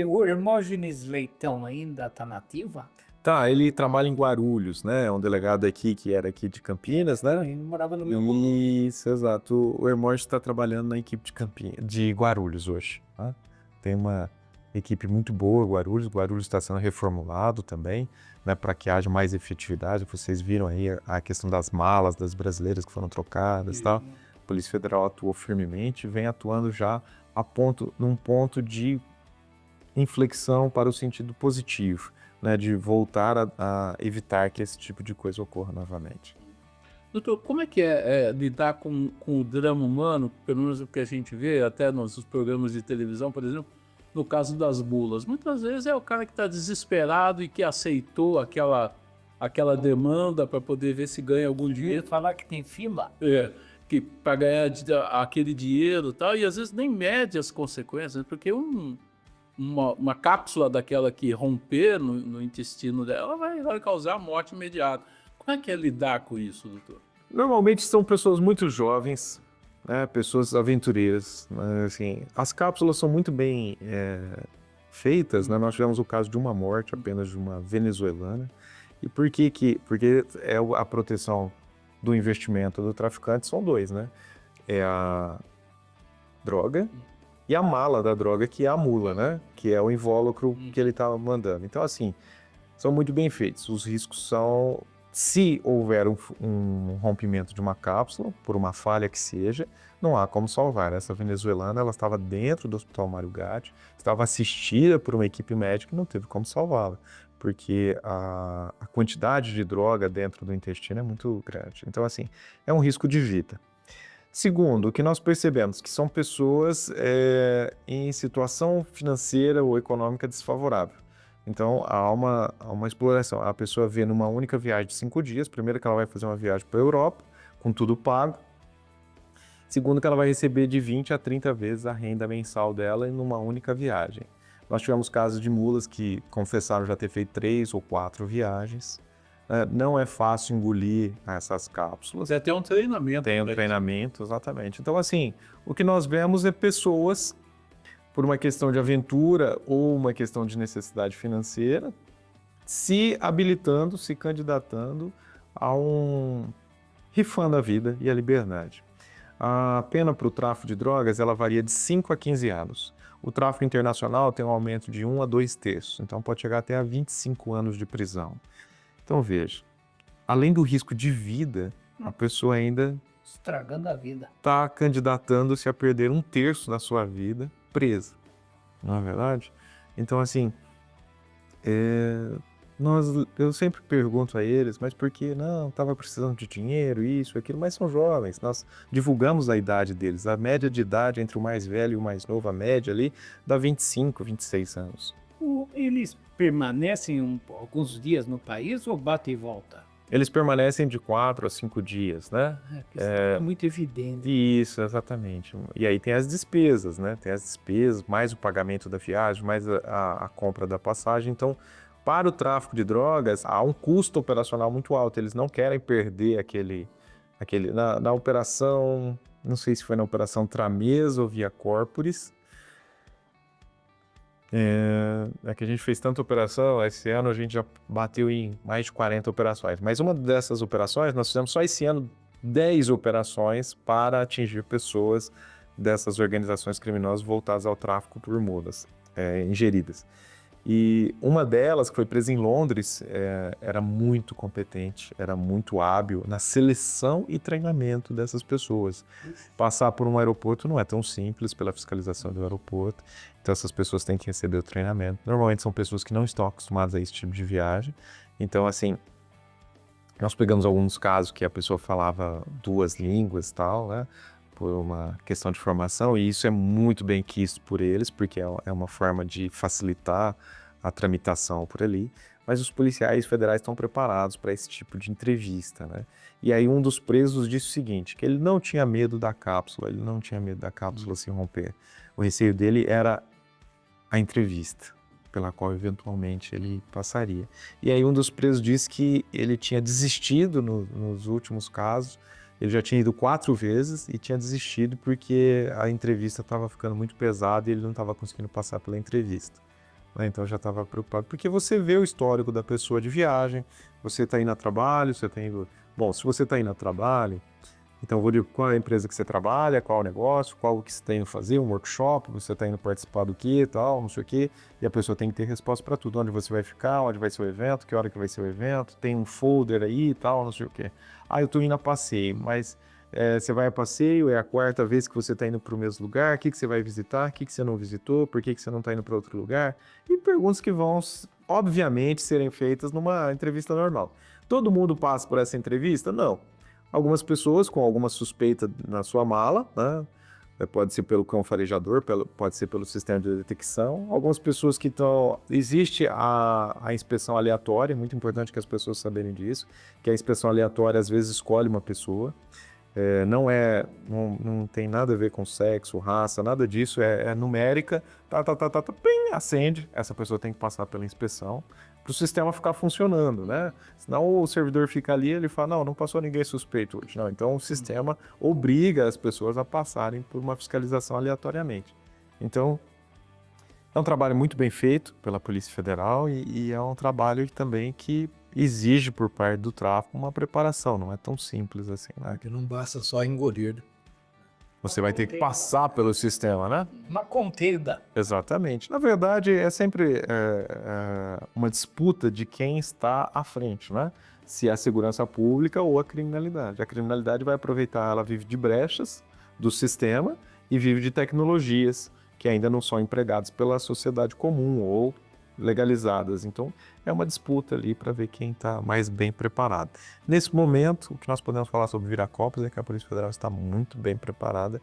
O Hermógenes Leitão ainda está nativa? Tá, ele trabalha em Guarulhos, né? É um delegado aqui que era aqui de Campinas, né? Ele morava no meu Isso, exato. O Hermógenes está trabalhando na equipe de Guarulhos hoje, tá? Tem uma equipe muito boa, Guarulhos está sendo reformulado também, né, para que haja mais efetividade. Vocês viram aí a questão das malas das brasileiras que foram trocadas e tal. A Polícia Federal atuou firmemente, vem atuando já num ponto de inflexão para o sentido positivo, né, de voltar a evitar que esse tipo de coisa ocorra novamente. Doutor, como é que é lidar com o drama humano, pelo menos o que a gente vê até nos programas de televisão, por exemplo, no caso das bulas? Muitas vezes é o cara que está desesperado e que aceitou aquela demanda para poder ver se ganha algum dinheiro. Falar que tem fila. Que para ganhar aquele dinheiro e tal, e às vezes nem mede as consequências, porque uma cápsula daquela que romper no intestino dela vai causar morte imediata. Como é que é lidar com isso, doutor? Normalmente são pessoas muito jovens, né, pessoas aventureiras, né, assim, as cápsulas são muito bem feitas, né? Nós tivemos o caso de uma morte apenas de uma venezuelana. E por que porque a proteção do investimento do traficante são dois, né? É a droga e a mala da droga, que é a mula, né? Que é o invólucro que ele estava mandando. Então, assim, são muito bem feitos. Os riscos são, se houver um rompimento de uma cápsula, por uma falha que seja, não há como salvar. Essa venezuelana, ela estava dentro do Hospital Mário Gatti, estava assistida por uma equipe médica e não teve como salvá-la, porque a quantidade de droga dentro do intestino é muito grande. Então, assim, é um risco de vida. Segundo, o que nós percebemos que são pessoas em situação financeira ou econômica desfavorável. Então, há uma exploração. A pessoa vê numa única viagem de 5 dias, primeiro que ela vai fazer uma viagem para a Europa, com tudo pago. Segundo, que ela vai receber de 20 a 30 vezes a renda mensal dela em uma única viagem. Nós tivemos casos de mulas que confessaram já ter feito 3 ou 4 viagens. Não é fácil engolir essas cápsulas. Você tem um treinamento. Tem um treinamento, exatamente. Então, assim, o que nós vemos é pessoas, por uma questão de aventura ou uma questão de necessidade financeira, se habilitando, se candidatando a rifando a vida e a liberdade. A pena para o tráfico de drogas, ela varia de 5 a 15 anos. O tráfico internacional tem um aumento de 1 a 2 terços, então pode chegar até a 25 anos de prisão. Então veja, além do risco de vida, a pessoa ainda Estragando a vida. está candidatando-se a perder 1/3 da sua vida presa, não é verdade? Então, assim, eu sempre pergunto a eles, mas por que não? Estava precisando de dinheiro, isso, aquilo, mas são jovens, nós divulgamos a idade deles, a média de idade entre o mais velho e o mais novo, a média ali, dá 25, 26 anos. Eles permanecem alguns dias no país ou bate e volta? Eles permanecem de 4 a 5 dias, né? É muito evidente. Isso, exatamente. E aí tem as despesas, né? Tem as despesas, mais o pagamento da viagem, mais a compra da passagem. Então, para o tráfico de drogas, há um custo operacional muito alto. Eles não querem perder na operação, não sei se foi na Operação Tramesa ou Via Corporis. É que a gente fez tanta operação, esse ano a gente já bateu em mais de 40 operações. Mas uma dessas operações, nós fizemos só esse ano 10 operações para atingir pessoas dessas organizações criminosas voltadas ao tráfico por mulas ingeridas. E uma delas, que foi presa em Londres, era muito competente, era muito hábil na seleção e treinamento dessas pessoas. Passar por um aeroporto não é tão simples pela fiscalização do aeroporto, então essas pessoas têm que receber o treinamento. Normalmente são pessoas que não estão acostumadas a esse tipo de viagem. Então, assim, nós pegamos alguns casos que a pessoa falava 2 línguas e tal, né? Por uma questão de formação, e isso é muito bem quisto por eles, porque é uma forma de facilitar a tramitação por ali, mas os policiais federais estão preparados para esse tipo de entrevista, né? E aí um dos presos disse o seguinte, que ele não tinha medo da cápsula, se romper. O receio dele era a entrevista, pela qual eventualmente ele passaria. E aí um dos presos disse que ele tinha desistido nos últimos casos. Ele já tinha ido 4 vezes e tinha desistido porque a entrevista estava ficando muito pesada e ele não estava conseguindo passar pela entrevista. Então já estava preocupado, porque você vê o histórico da pessoa de viagem, você está indo a trabalho, Bom, se você está indo a trabalho, então eu vou dizer qual é a empresa que você trabalha, qual é o negócio, qual o que você está indo fazer, um workshop, você está indo participar do quê, tal, não sei o quê, e a pessoa tem que ter resposta para tudo, onde você vai ficar, onde vai ser o evento, que hora que vai ser o evento, tem um folder aí e tal, não sei o quê. Eu estou indo a passeio, mas você vai a passeio, é a 4ª vez que você está indo para o mesmo lugar, o que você vai visitar, o que você não visitou, por que você não está indo para outro lugar, e perguntas que vão, obviamente, serem feitas numa entrevista normal. Todo mundo passa por essa entrevista? Não. Algumas pessoas com alguma suspeita na sua mala, né? Pode ser pelo cão farejador, pode ser pelo sistema de detecção. Algumas pessoas que estão... Existe a inspeção aleatória, é muito importante que as pessoas saberem disso, que a inspeção aleatória às vezes escolhe uma pessoa. Não tem nada a ver com sexo, raça, nada disso, é numérica, pim, acende, essa pessoa tem que passar pela inspeção para o sistema ficar funcionando, né? Senão o servidor fica ali e ele fala, não passou ninguém suspeito hoje. Não, então o sistema obriga as pessoas a passarem por uma fiscalização aleatoriamente. Então, é um trabalho muito bem feito pela Polícia Federal e é um trabalho também que exige por parte do tráfico uma preparação, não é tão simples assim, né? Que não basta só engolir. Você vai ter que passar pelo sistema, né? Uma contenda. Exatamente. Na verdade, é sempre uma disputa de quem está à frente, né? Se é a segurança pública ou a criminalidade. A criminalidade vai aproveitar, ela vive de brechas do sistema e vive de tecnologias que ainda não são empregadas pela sociedade comum ou legalizadas. Então, é uma disputa ali para ver quem está mais bem preparado. Nesse momento, o que nós podemos falar sobre Viracopos é que a Polícia Federal está muito bem preparada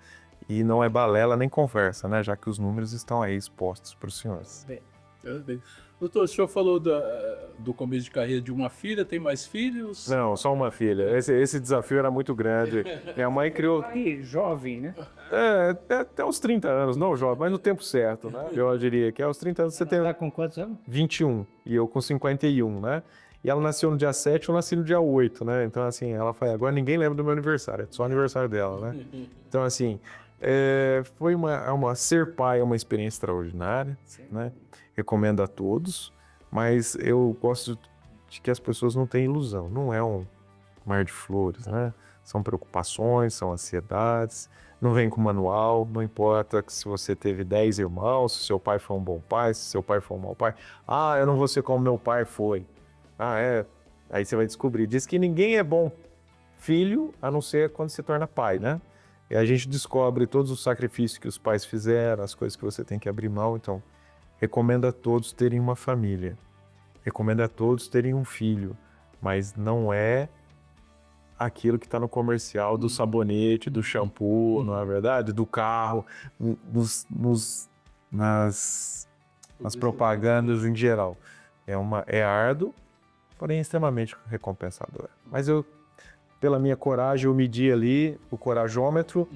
e não é balela nem conversa, né? Já que os números estão aí expostos para os senhores. Bem. Doutor, o senhor falou do começo de carreira de uma filha, tem mais filhos? Não, só uma filha. Esse desafio era muito grande. Minha mãe criou... Jovem, né? até uns 30 anos, não jovem, mas no tempo certo, né? Eu diria que aos 30 anos você tem... Tá com quantos anos? 21, e eu com 51, né? E ela nasceu no dia 7, eu nasci no dia 8, né? Então, assim, ela fala, agora ninguém lembra do meu aniversário, é só o aniversário dela, né? Então, assim, foi ser pai é uma experiência extraordinária, né? Recomendo a todos, mas eu gosto de que as pessoas não tenham ilusão, não é um mar de flores, né? São preocupações, são ansiedades, não vem com manual, não importa se você teve 10 irmãos, se seu pai foi um bom pai, se seu pai foi um mau pai. Eu não vou ser como meu pai foi. Aí você vai descobrir. Diz que ninguém é bom filho, a não ser quando se torna pai, né? E a gente descobre todos os sacrifícios que os pais fizeram, as coisas que você tem que abrir mão. Então, recomendo a todos terem uma família. Recomendo a todos terem um filho. Mas não é aquilo que está no comercial do sabonete, do shampoo, não é verdade? Do carro, nas propagandas em geral. É árduo, porém extremamente recompensador. Mas pela minha coragem, eu medi ali o corajômetro,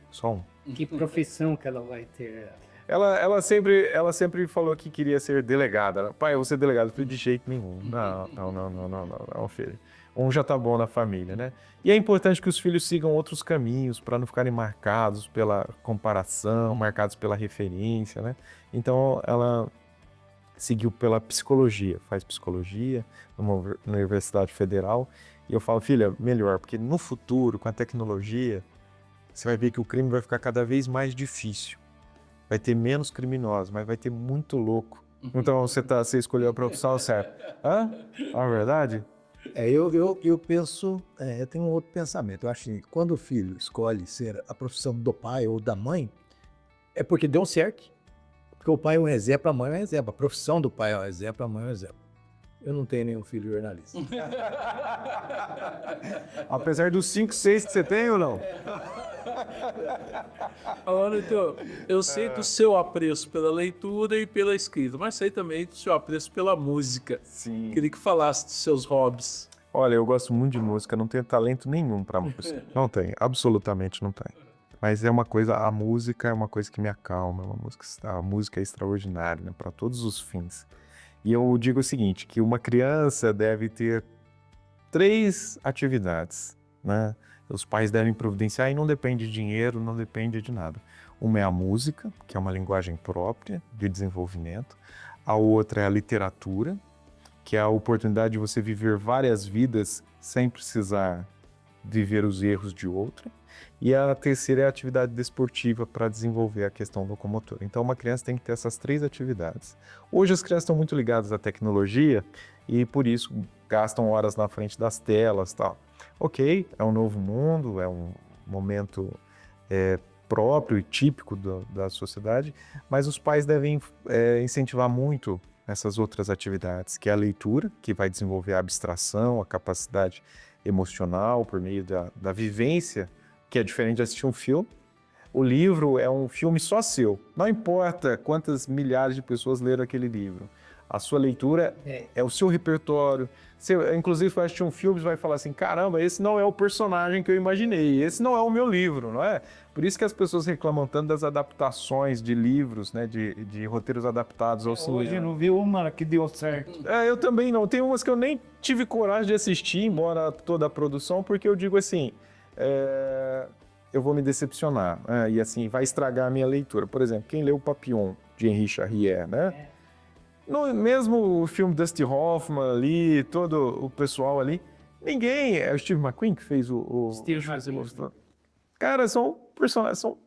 só um. Que profissão que ela vai ter? Ela sempre falou que queria ser delegada. Pai, eu vou ser delegado. Eu falei, de jeito nenhum. Não, filho. Um já tá bom na família, né? E é importante que os filhos sigam outros caminhos para não ficarem marcados pela comparação, marcados pela referência, né? Então, ela seguiu pela psicologia, faz psicologia na Universidade Federal. E eu falo, filha, melhor, porque no futuro, com a tecnologia, você vai ver que o crime vai ficar cada vez mais difícil. Vai ter menos criminosos, mas vai ter muito louco. Então você escolheu a profissão certa. Hã? Não é verdade? Eu penso, eu tenho um outro pensamento. Eu acho que quando o filho escolhe ser a profissão do pai ou da mãe, é porque deu certo. Porque o pai é um exemplo, a mãe é um exemplo. A profissão do pai é um exemplo, a mãe é um exemplo. Eu não tenho nenhum filho jornalista. Apesar dos 5, 6 que você tem ou não? Agora, então, eu sei do seu apreço pela leitura e pela escrita, mas sei também do seu apreço pela música. Sim. Queria que falasse dos seus hobbies. Olha, eu gosto muito de música, não tenho talento nenhum pra música. Não tenho, absolutamente não tenho. Mas é uma coisa, a música é uma coisa que me acalma, a música é extraordinária, né, para todos os fins. E eu digo o seguinte, que uma criança deve ter 3 atividades, né? Os pais devem providenciar e não depende de dinheiro, não depende de nada. Uma é a música, que é uma linguagem própria de desenvolvimento. A outra é a literatura, que é a oportunidade de você viver várias vidas sem precisar viver os erros de outra. E a terceira é a atividade desportiva para desenvolver a questão locomotora. Então, uma criança tem que ter essas 3 atividades. Hoje, as crianças estão muito ligadas à tecnologia e, por isso, gastam horas na frente das telas e tal. Ok, é um novo mundo, é um momento próprio e típico da sociedade, mas os pais devem incentivar muito essas outras atividades, que é a leitura, que vai desenvolver a abstração, a capacidade emocional por meio da vivência, que é diferente de assistir um filme. O livro é um filme só seu. Não importa quantas milhares de pessoas leram aquele livro. A sua leitura é o seu repertório. Você, inclusive, vai assistir um filme e vai falar assim, caramba, esse não é o personagem que eu imaginei, esse não é o meu livro, não é? Por isso que as pessoas reclamam tanto das adaptações de livros, né, de roteiros adaptados ao cinema. Hoje não vi uma que deu certo. Eu também não. Tem umas que eu nem tive coragem de assistir, embora toda a produção, porque eu digo assim, eu vou me decepcionar, e assim, vai estragar a minha leitura. Por exemplo, quem leu Papillon, de Henri Charrier, né? No mesmo o filme Dusty Hoffman ali, todo o pessoal ali, ninguém... É o Steve McQueen que fez o Steve McQueen. Cara, são personagens, são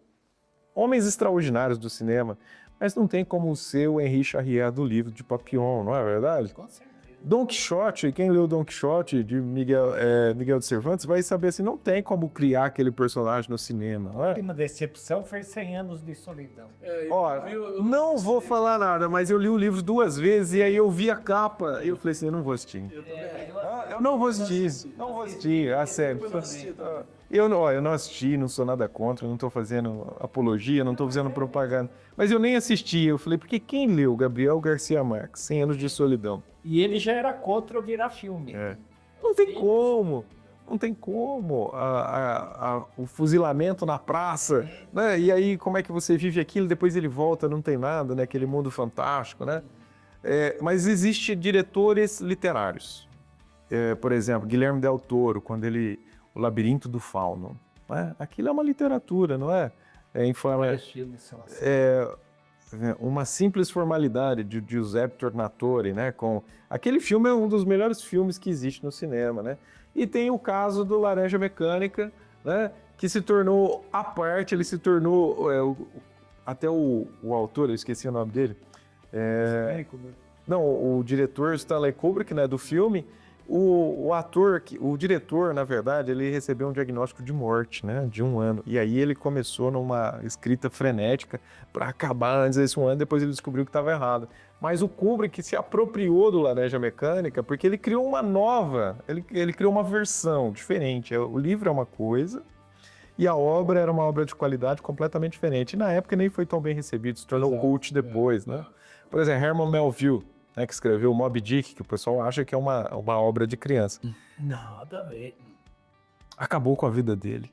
homens extraordinários do cinema, mas não tem como ser o Henri Charrier do livro de Papillon, não é verdade? Com certeza. Don Quixote, quem leu Don Quixote de Miguel de Cervantes vai saber assim, não tem como criar aquele personagem no cinema, não A é? última decepção foi 100 anos de solidão. Ó, não vou falar nada, mas eu li o livro 2 vezes e aí eu vi a capa e eu falei assim, eu não vou assistir. Eu não vou assistir, não vou assistir, a sério. Eu não assisti, não sou nada contra, não estou fazendo apologia, não estou fazendo propaganda. Mas eu nem assisti, eu falei, porque quem leu Gabriel Garcia Marques, 100 anos de solidão? E ele já era contra virar filme. Não tem como. Não tem como. O fuzilamento na praça, né? E aí, como é que você vive aquilo? Depois ele volta, não tem nada, né? Aquele mundo fantástico, né? Mas existem diretores literários. Por exemplo, Guilherme Del Toro, quando O Labirinto do Fauno. Né? Aquilo é uma literatura, não é? Uma simples formalidade de Giuseppe Tornatore, né? Aquele filme é um dos melhores filmes que existe no cinema, né? E tem o caso do Laranja Mecânica, né? Que se tornou à parte, ele se tornou até o autor, eu esqueci o nome dele. Não, o diretor Stanley Kubrick, né? Do filme. O ator, o diretor, na verdade, ele recebeu um diagnóstico de morte, né, de 1 ano. E aí ele começou numa escrita frenética para acabar antes desse 1 ano, depois ele descobriu que estava errado. Mas o Kubrick se apropriou do Laranja Mecânica porque ele criou uma nova, ele criou uma versão diferente. O livro é uma coisa e a obra era uma obra de qualidade completamente diferente. E na época nem foi tão bem recebido, se tornou cult depois, né? Por exemplo, Herman Melville, né, que escreveu Moby Dick, que o pessoal acha que é uma obra de criança. Nada a ver. Acabou com a vida dele.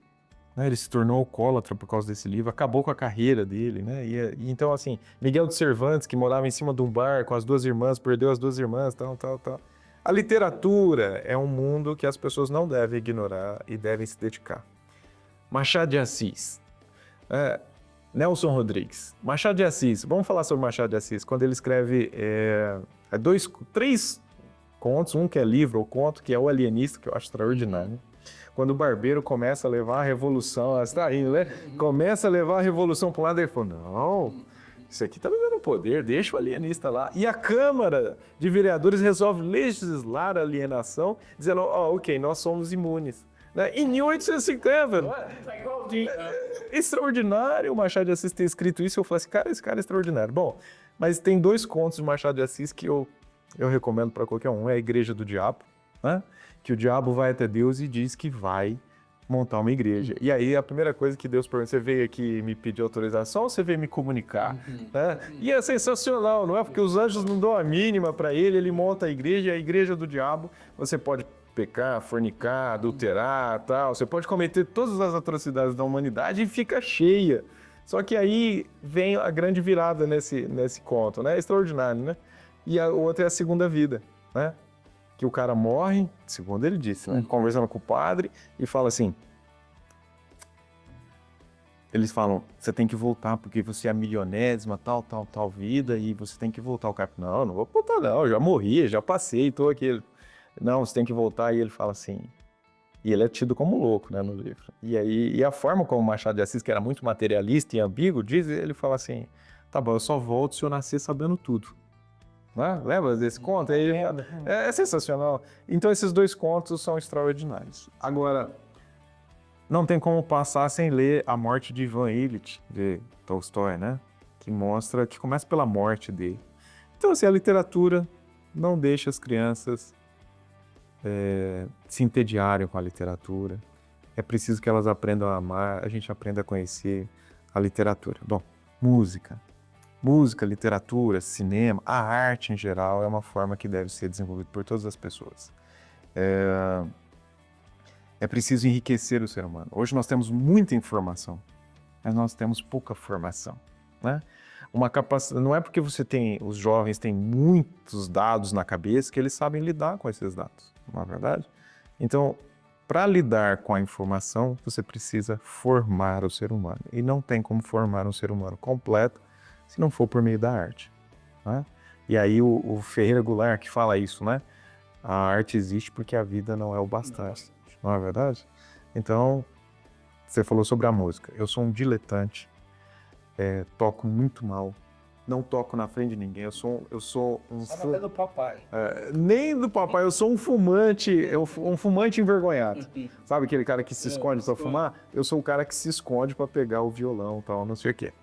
Né? Ele se tornou alcoólatra por causa desse livro, acabou com a carreira dele. Né? E então, assim, Miguel de Cervantes, que morava em cima de um bar com as 2 irmãs, perdeu as 2 irmãs, tal. A literatura é um mundo que as pessoas não devem ignorar e devem se dedicar. Machado de Assis, Nelson Rodrigues. Machado de Assis, vamos falar sobre Machado de Assis. Quando ele escreve três contos, um que é livro ou conto, que é O Alienista, que eu acho extraordinário. Quando o barbeiro começa a levar a revolução, você tá rindo, né? Começa a levar a revolução para um lado, ele falou, não, isso aqui tá me dando poder, deixa o alienista lá. E a Câmara de Vereadores resolve legislar a alienação, dizendo, ok, nós somos imunes. Né? Em 1850, extraordinário o Machado de Assis ter escrito isso. Eu falei assim, cara, esse cara é extraordinário. Bom, mas tem 2 contos de Machado de Assis que eu recomendo para qualquer um. É a Igreja do Diabo, né? Que o diabo vai até Deus e diz que vai montar uma igreja. E aí a primeira coisa que Deus pergunta, você veio aqui me pedir autorização ou você veio me comunicar? Né? E é sensacional, não é? Porque os anjos não dão a mínima para ele monta a igreja do diabo, você pode pecar, fornicar, adulterar, tal. Você pode cometer todas as atrocidades da humanidade e fica cheia. Só que aí vem a grande virada nesse conto, né? É extraordinário, né? E a outra é a segunda vida, né? Que o cara morre, segundo ele disse, né? Conversando com o padre e fala assim, eles falam, você tem que voltar porque você é a milionésima, tal vida e você tem que voltar. O cara, não vou voltar não, já morri, já passei, tô aqui. Não, você tem que voltar. E ele fala assim, e ele é tido como louco, né, no livro. E a forma como Machado de Assis, que era muito materialista e ambíguo, ele fala assim, tá bom, eu só volto se eu nascer sabendo tudo. Né? Lembra desse conto? É sensacional. Então esses 2 contos são extraordinários. Agora, não tem como passar sem ler A Morte de Ivan Ilitch, de Tolstói, né? Que começa pela morte dele. Então, assim, a literatura não deixa as crianças se entediarem com a literatura. É preciso que elas aprendam a amar, a gente aprenda a conhecer a literatura. Bom, música, literatura, cinema, a arte em geral é uma forma que deve ser desenvolvida por todas as pessoas. É preciso enriquecer o ser humano. Hoje nós temos muita informação, mas nós temos pouca formação, né? Não é porque os jovens têm muitos dados na cabeça que eles sabem lidar com esses dados, não é verdade? Então, para lidar com a informação, você precisa formar o ser humano. E não tem como formar um ser humano completo se não for por meio da arte, né? E aí o Ferreira Goulart que fala isso, né? A arte existe porque a vida não é o bastante, não é verdade? Então, você falou sobre a música. Eu sou um diletante, toco muito mal, não toco na frente de ninguém. Eu sou um Só do papai. nem do papai, eu sou um fumante, um fumante envergonhado. Sabe aquele cara que se esconde para fumar? Eu sou o cara que se esconde para pegar o violão, tal, não sei o quê.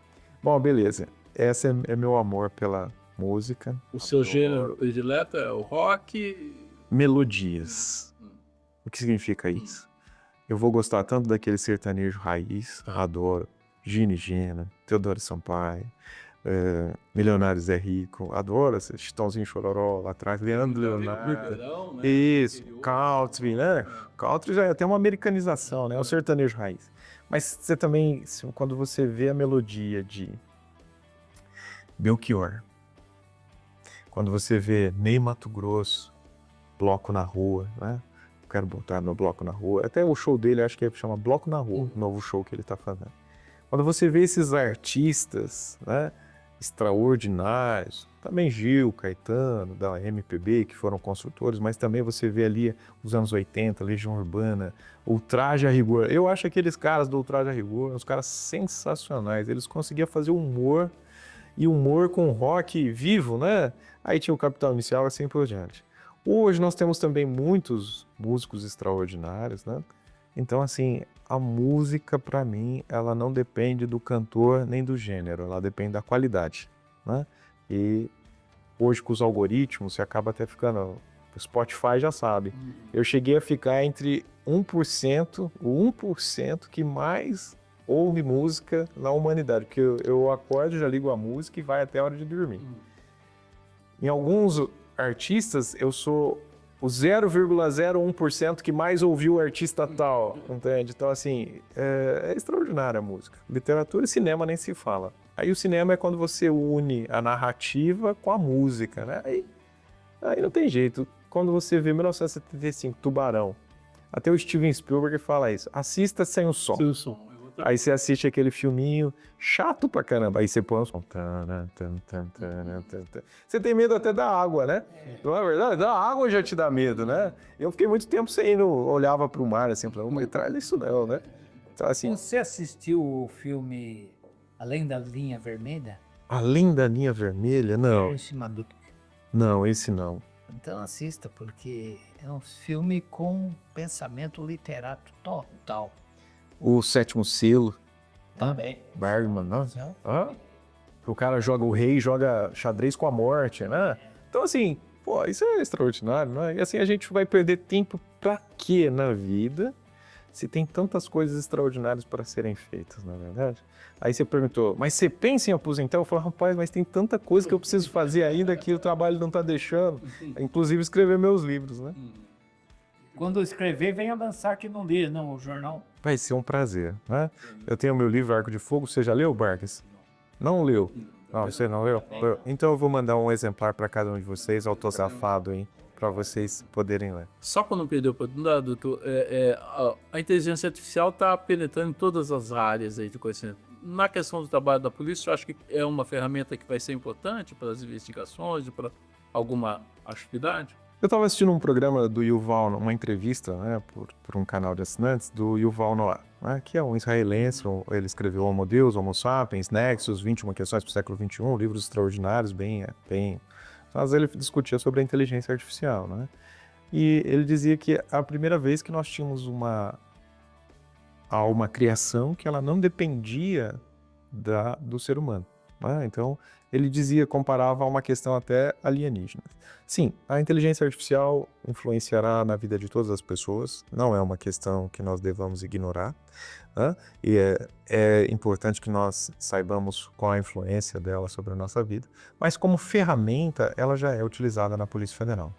Bom, beleza. Esse é meu amor pela música. O seu gênero predileto é o rock? Melodias. O que significa isso? Eu vou gostar tanto daquele sertanejo raiz, adoro. Gini Gina, Teodoro Sampaio, Milionários é Rico, adoro esse Chitãozinho Chororó lá atrás, Leandro Leonardo. Né? Isso, country, né? Country já tem uma americanização, né? O sertanejo raiz. Mas você também, quando você vê a melodia de Belchior, quando você vê Ney Matogrosso, Bloco na Rua, né? Quero botar no Bloco na Rua. Até o show dele, acho que chama Bloco na Rua, o novo show que ele tá fazendo. Quando você vê esses artistas, né, extraordinários, também Gil, Caetano, da MPB, que foram construtores, mas também você vê ali os anos 80, Legião Urbana, o Traje a Rigor. Eu acho aqueles caras do Traje a Rigor, uns caras sensacionais. Eles conseguiam fazer humor, e humor com rock vivo, né? Aí tinha o Capital Inicial, assim por diante. Hoje nós temos também muitos músicos extraordinários, né? Então, assim, a música, para mim, ela não depende do cantor nem do gênero, ela depende da qualidade, né? E hoje, com os algoritmos, você acaba até ficando... O Spotify já sabe. Eu cheguei a ficar entre 1%, o 1% que mais ouve música na humanidade, porque eu acordo, já ligo a música e vai até a hora de dormir. Em alguns artistas, eu sou o 0,01% que mais ouviu o artista tal, entende? Então, assim, é extraordinária a música. Literatura e cinema nem se fala. Aí o cinema é quando você une a narrativa com a música, né? Aí não tem jeito. quando você vê 1975, Tubarão, até o Steven Spielberg fala isso, assista sem o som. Sem o som. Aí você assiste aquele filminho chato pra caramba, aí você põe o som. Você tem medo até da água, né? Não é verdade? Da água já te dá medo, né? Eu fiquei muito tempo sem ir, olhava pro mar assim, falava, mas traz isso não, né? Então, assim, Você assistiu o filme Além da Linha Vermelha? Além da Linha Vermelha, não. Esse Maduck. Não, esse não. Então assista, porque é um filme com pensamento literato total. O Sétimo Selo, Também. Bergman, nossa. O cara joga, o rei joga xadrez com a morte, né? Então, assim, pô, isso é extraordinário, né? E assim, a gente vai perder tempo pra quê na vida se tem tantas coisas extraordinárias para serem feitas, na verdade? Aí você perguntou, mas você pensa em aposentar? Eu falo, rapaz, mas tem tanta coisa que eu preciso fazer ainda que o trabalho não tá deixando. Inclusive escrever meus livros, né? Quando escrever, venha lançar aqui no livro, não, o jornal. Vai ser um prazer, né? Eu tenho meu livro Arco de Fogo, você já leu, Barques? Não leu? Não, você não leu? Leu. Então eu vou mandar um exemplar para cada um de vocês, autografado, hein? Para vocês poderem ler. Só para não perder a oportunidade, doutor, a inteligência artificial está penetrando em todas as áreas aí de conhecimento. Na questão do trabalho da polícia, eu acho que é uma ferramenta que vai ser importante para as investigações, para alguma atividade? Eu estava assistindo um programa do Yuval, uma entrevista, né, por um canal de assinantes, do Yuval Noah, né, que é um israelense, ele escreveu Homo Deus, Homo Sapiens, Nexus, 21 questões para o século XXI, livros extraordinários, bem... Mas ele discutia sobre a inteligência artificial, né, e ele dizia que a primeira vez que nós tínhamos uma criação que ela não dependia do ser humano, né, então... Ele dizia, comparava a uma questão até alienígena. Sim, a inteligência artificial influenciará na vida de todas as pessoas, não é uma questão que nós devamos ignorar, né? E é importante que nós saibamos qual a influência dela sobre a nossa vida, mas como ferramenta, ela já é utilizada na Polícia Federal.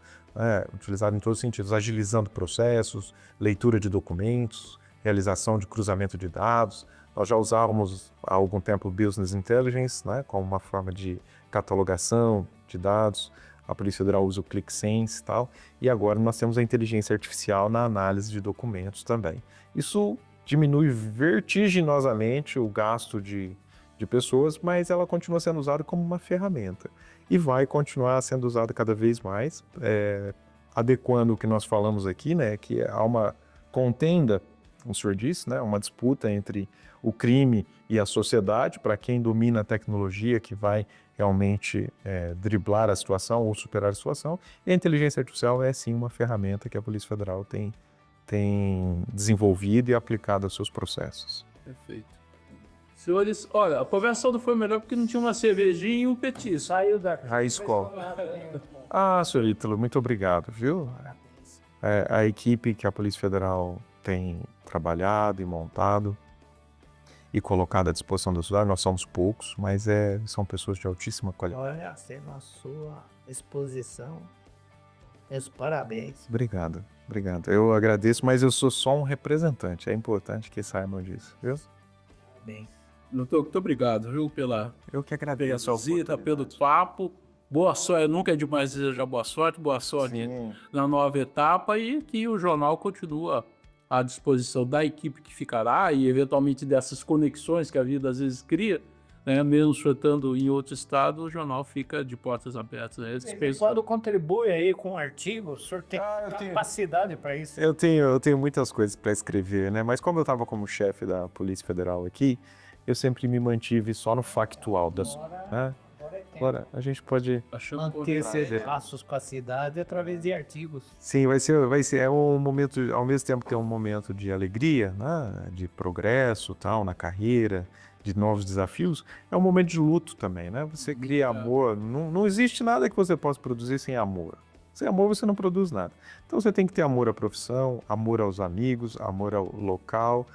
Utilizada em todos os sentidos, agilizando processos, leitura de documentos, realização de cruzamento de dados. Nós já usávamos há algum tempo o Business Intelligence, né, como uma forma de catalogação de dados. A Polícia Federal usa o ClickSense e tal. E agora nós temos a inteligência artificial na análise de documentos também. Isso diminui vertiginosamente o gasto de pessoas, mas ela continua sendo usada como uma ferramenta. E vai continuar sendo usada cada vez mais, adequando o que nós falamos aqui, né, que há uma contenda, como o senhor disse, né, uma disputa entre o crime e a sociedade, para quem domina a tecnologia que vai realmente driblar a situação ou superar a situação. E a inteligência artificial é sim uma ferramenta que a Polícia Federal tem desenvolvido e aplicado aos seus processos. Perfeito. Senhores, olha, a conversa não foi melhor porque não tinha uma cervejinha e um petisco. Saiu da... Raiz Col. Senhor Ítalo, muito obrigado, viu? A equipe que a Polícia Federal tem trabalhado e montado e colocado à disposição da sociedade, nós somos poucos, mas são pessoas de altíssima qualidade. Olha, sendo a sua exposição, meus parabéns. Obrigado. Eu agradeço, mas eu sou só um representante, é importante que saibam disso, viu? Bem. Doutor, muito obrigado, viu, pela Eu que agradeço a sua visita, pelo papo. Boa sorte, nunca é demais desejar boa sorte Sim. na nova etapa e que o jornal continua à disposição da equipe que ficará e eventualmente dessas conexões que a vida às vezes cria, né? Mesmo estando em outro estado, o jornal fica de portas abertas. Né? Quando contribui aí com artigos, o senhor tem capacidade para isso? Eu tenho muitas coisas para escrever, né? Mas como eu estava como chefe da Polícia Federal aqui, eu sempre me mantive só no factual das coisas, né? Agora, a gente pode manter esses laços com a cidade através de artigos. Sim, vai ser um momento, ao mesmo tempo que é um momento de alegria, né? De progresso, tal, na carreira, de novos desafios, é um momento de luto também, né? Você cria amor, não existe nada que você possa produzir sem amor. Sem amor você não produz nada. Então você tem que ter amor à profissão, amor aos amigos, amor ao local,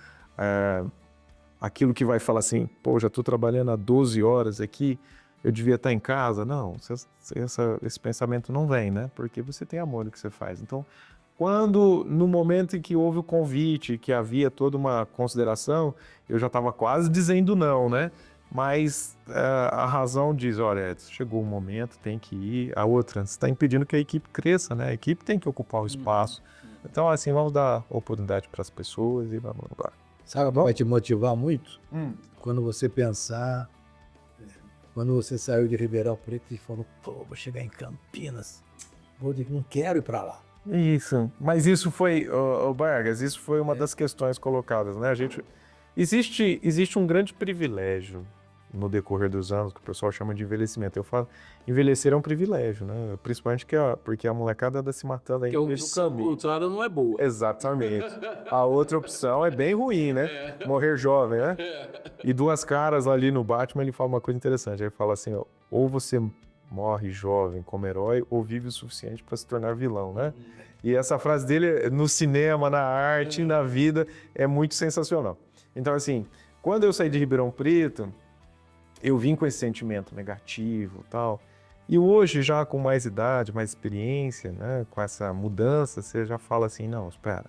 aquilo que vai falar assim, pô, já estou trabalhando há 12 horas aqui, eu devia estar em casa. Não, esse pensamento não vem, né? Porque você tem amor no que você faz. Então, no momento em que houve o convite, que havia toda uma consideração, eu já estava quase dizendo não, né? Mas a razão diz, olha, Edson, chegou o momento, tem que ir. A outra, você está impedindo que a equipe cresça, né? A equipe tem que ocupar o espaço. Então, assim, vamos dar oportunidade para as pessoas e vamos embora. Sabe o que vai te motivar muito? Quando você pensar, quando você saiu de Ribeirão Preto e falou, pô, vou chegar em Campinas, não quero ir para lá. Isso, mas isso foi, ô Vargas, isso foi uma das questões colocadas, né? Existe um grande privilégio no decorrer dos anos, que o pessoal chama de envelhecimento. Eu falo, envelhecer é um privilégio, né? Principalmente porque a molecada anda se matando aí no meio do caminho. O contrário não é boa. Exatamente. A outra opção é bem ruim, né? Morrer jovem, né? E Duas Caras ali no Batman, ele fala uma coisa interessante. Ele fala assim, ó, ou você morre jovem como herói, ou vive o suficiente para se tornar vilão, né? E essa frase dele no cinema, na arte, na vida, é muito sensacional. Então, assim, quando eu saí de Ribeirão Preto, eu vim com esse sentimento negativo e tal. E hoje, já com mais idade, mais experiência, né, com essa mudança, você já fala assim, não, espera.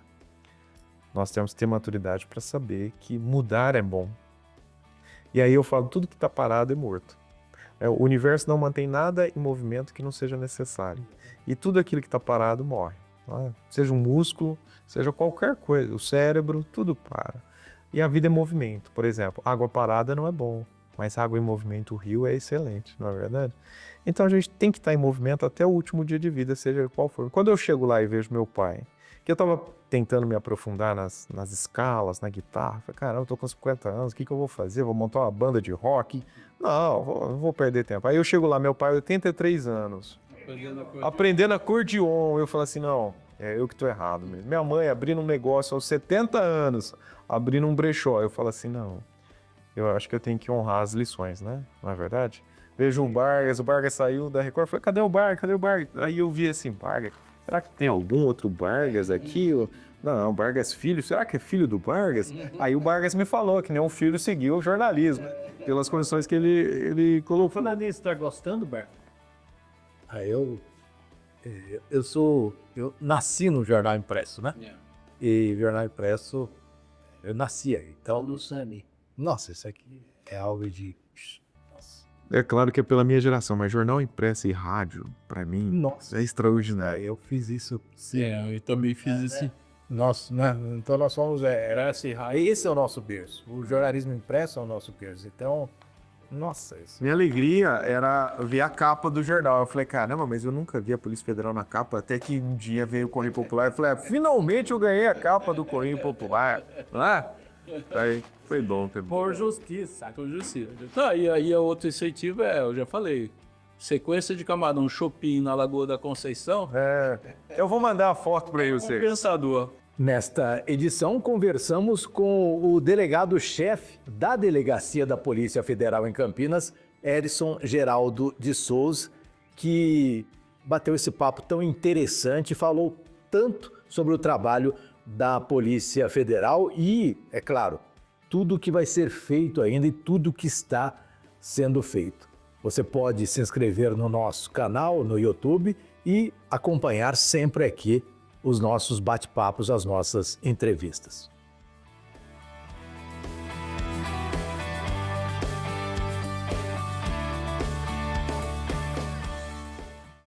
Nós temos que ter maturidade para saber que mudar é bom. E aí eu falo, tudo que está parado é morto. O universo não mantém nada em movimento que não seja necessário. E tudo aquilo que está parado morre. Né? Seja um músculo, seja qualquer coisa, o cérebro, tudo para. E a vida é movimento. Por exemplo, água parada não é bom, mas água em movimento, o rio, é excelente, não é verdade? Então a gente tem que estar em movimento até o último dia de vida, seja qual for. Quando eu chego lá e vejo meu pai, que eu estava tentando me aprofundar nas escalas, na guitarra, eu falei, caramba, eu tô com 50 anos, o que eu vou fazer? Vou montar uma banda de rock? Não, vou perder tempo. Aí eu chego lá, meu pai, 83 anos, aprendendo acordeon. Eu falo assim, não, é eu que tô errado mesmo. Minha mãe abrindo um negócio aos 70 anos, abrindo um brechó. Eu falo assim, não, eu acho que eu tenho que honrar as lições, né? Não é verdade? Vejo o Vargas saiu da Record, falei, cadê o Vargas? Aí eu vi assim, Vargas, será que tem algum outro Vargas aqui? Não, Vargas filho, será que é filho do Vargas? Aí o Vargas me falou que nenhum filho seguiu o jornalismo, pelas condições que ele colocou. Falando nisso, tá gostando, Bar? Eu nasci no jornal impresso, né? E jornal impresso, eu nasci aí. Então, Não sabe. nossa, isso aqui é algo de... Nossa. É claro que é pela minha geração, mas jornal impresso e rádio, pra mim, Nossa. é extraordinário. Eu fiz isso. Eu também fiz esse. Nossa, né? Então nós somos esse é o nosso berço. O jornalismo impresso é o nosso berço. Então, nossa, isso. Minha alegria era ver a capa do jornal. Eu falei, caramba, mas eu nunca vi a Polícia Federal na capa, até que um dia veio o Correio Popular. Eu falei, finalmente eu ganhei a capa do Correio Popular. Não é? Aí foi bom ter Por justiça. Por justiça. Tá, e aí o outro incentivo eu já falei. Sequência de camarão shopping na Lagoa da Conceição. Eu vou mandar a foto pra você. Compensador. Nesta edição, conversamos com o delegado-chefe da Delegacia da Polícia Federal em Campinas, Edson Geraldo de Souza, que bateu esse papo tão interessante, falou tanto sobre o trabalho da Polícia Federal e, é claro, tudo que vai ser feito ainda e tudo que está sendo feito. Você pode se inscrever no nosso canal no YouTube e acompanhar sempre aqui os nossos bate-papos, as nossas entrevistas.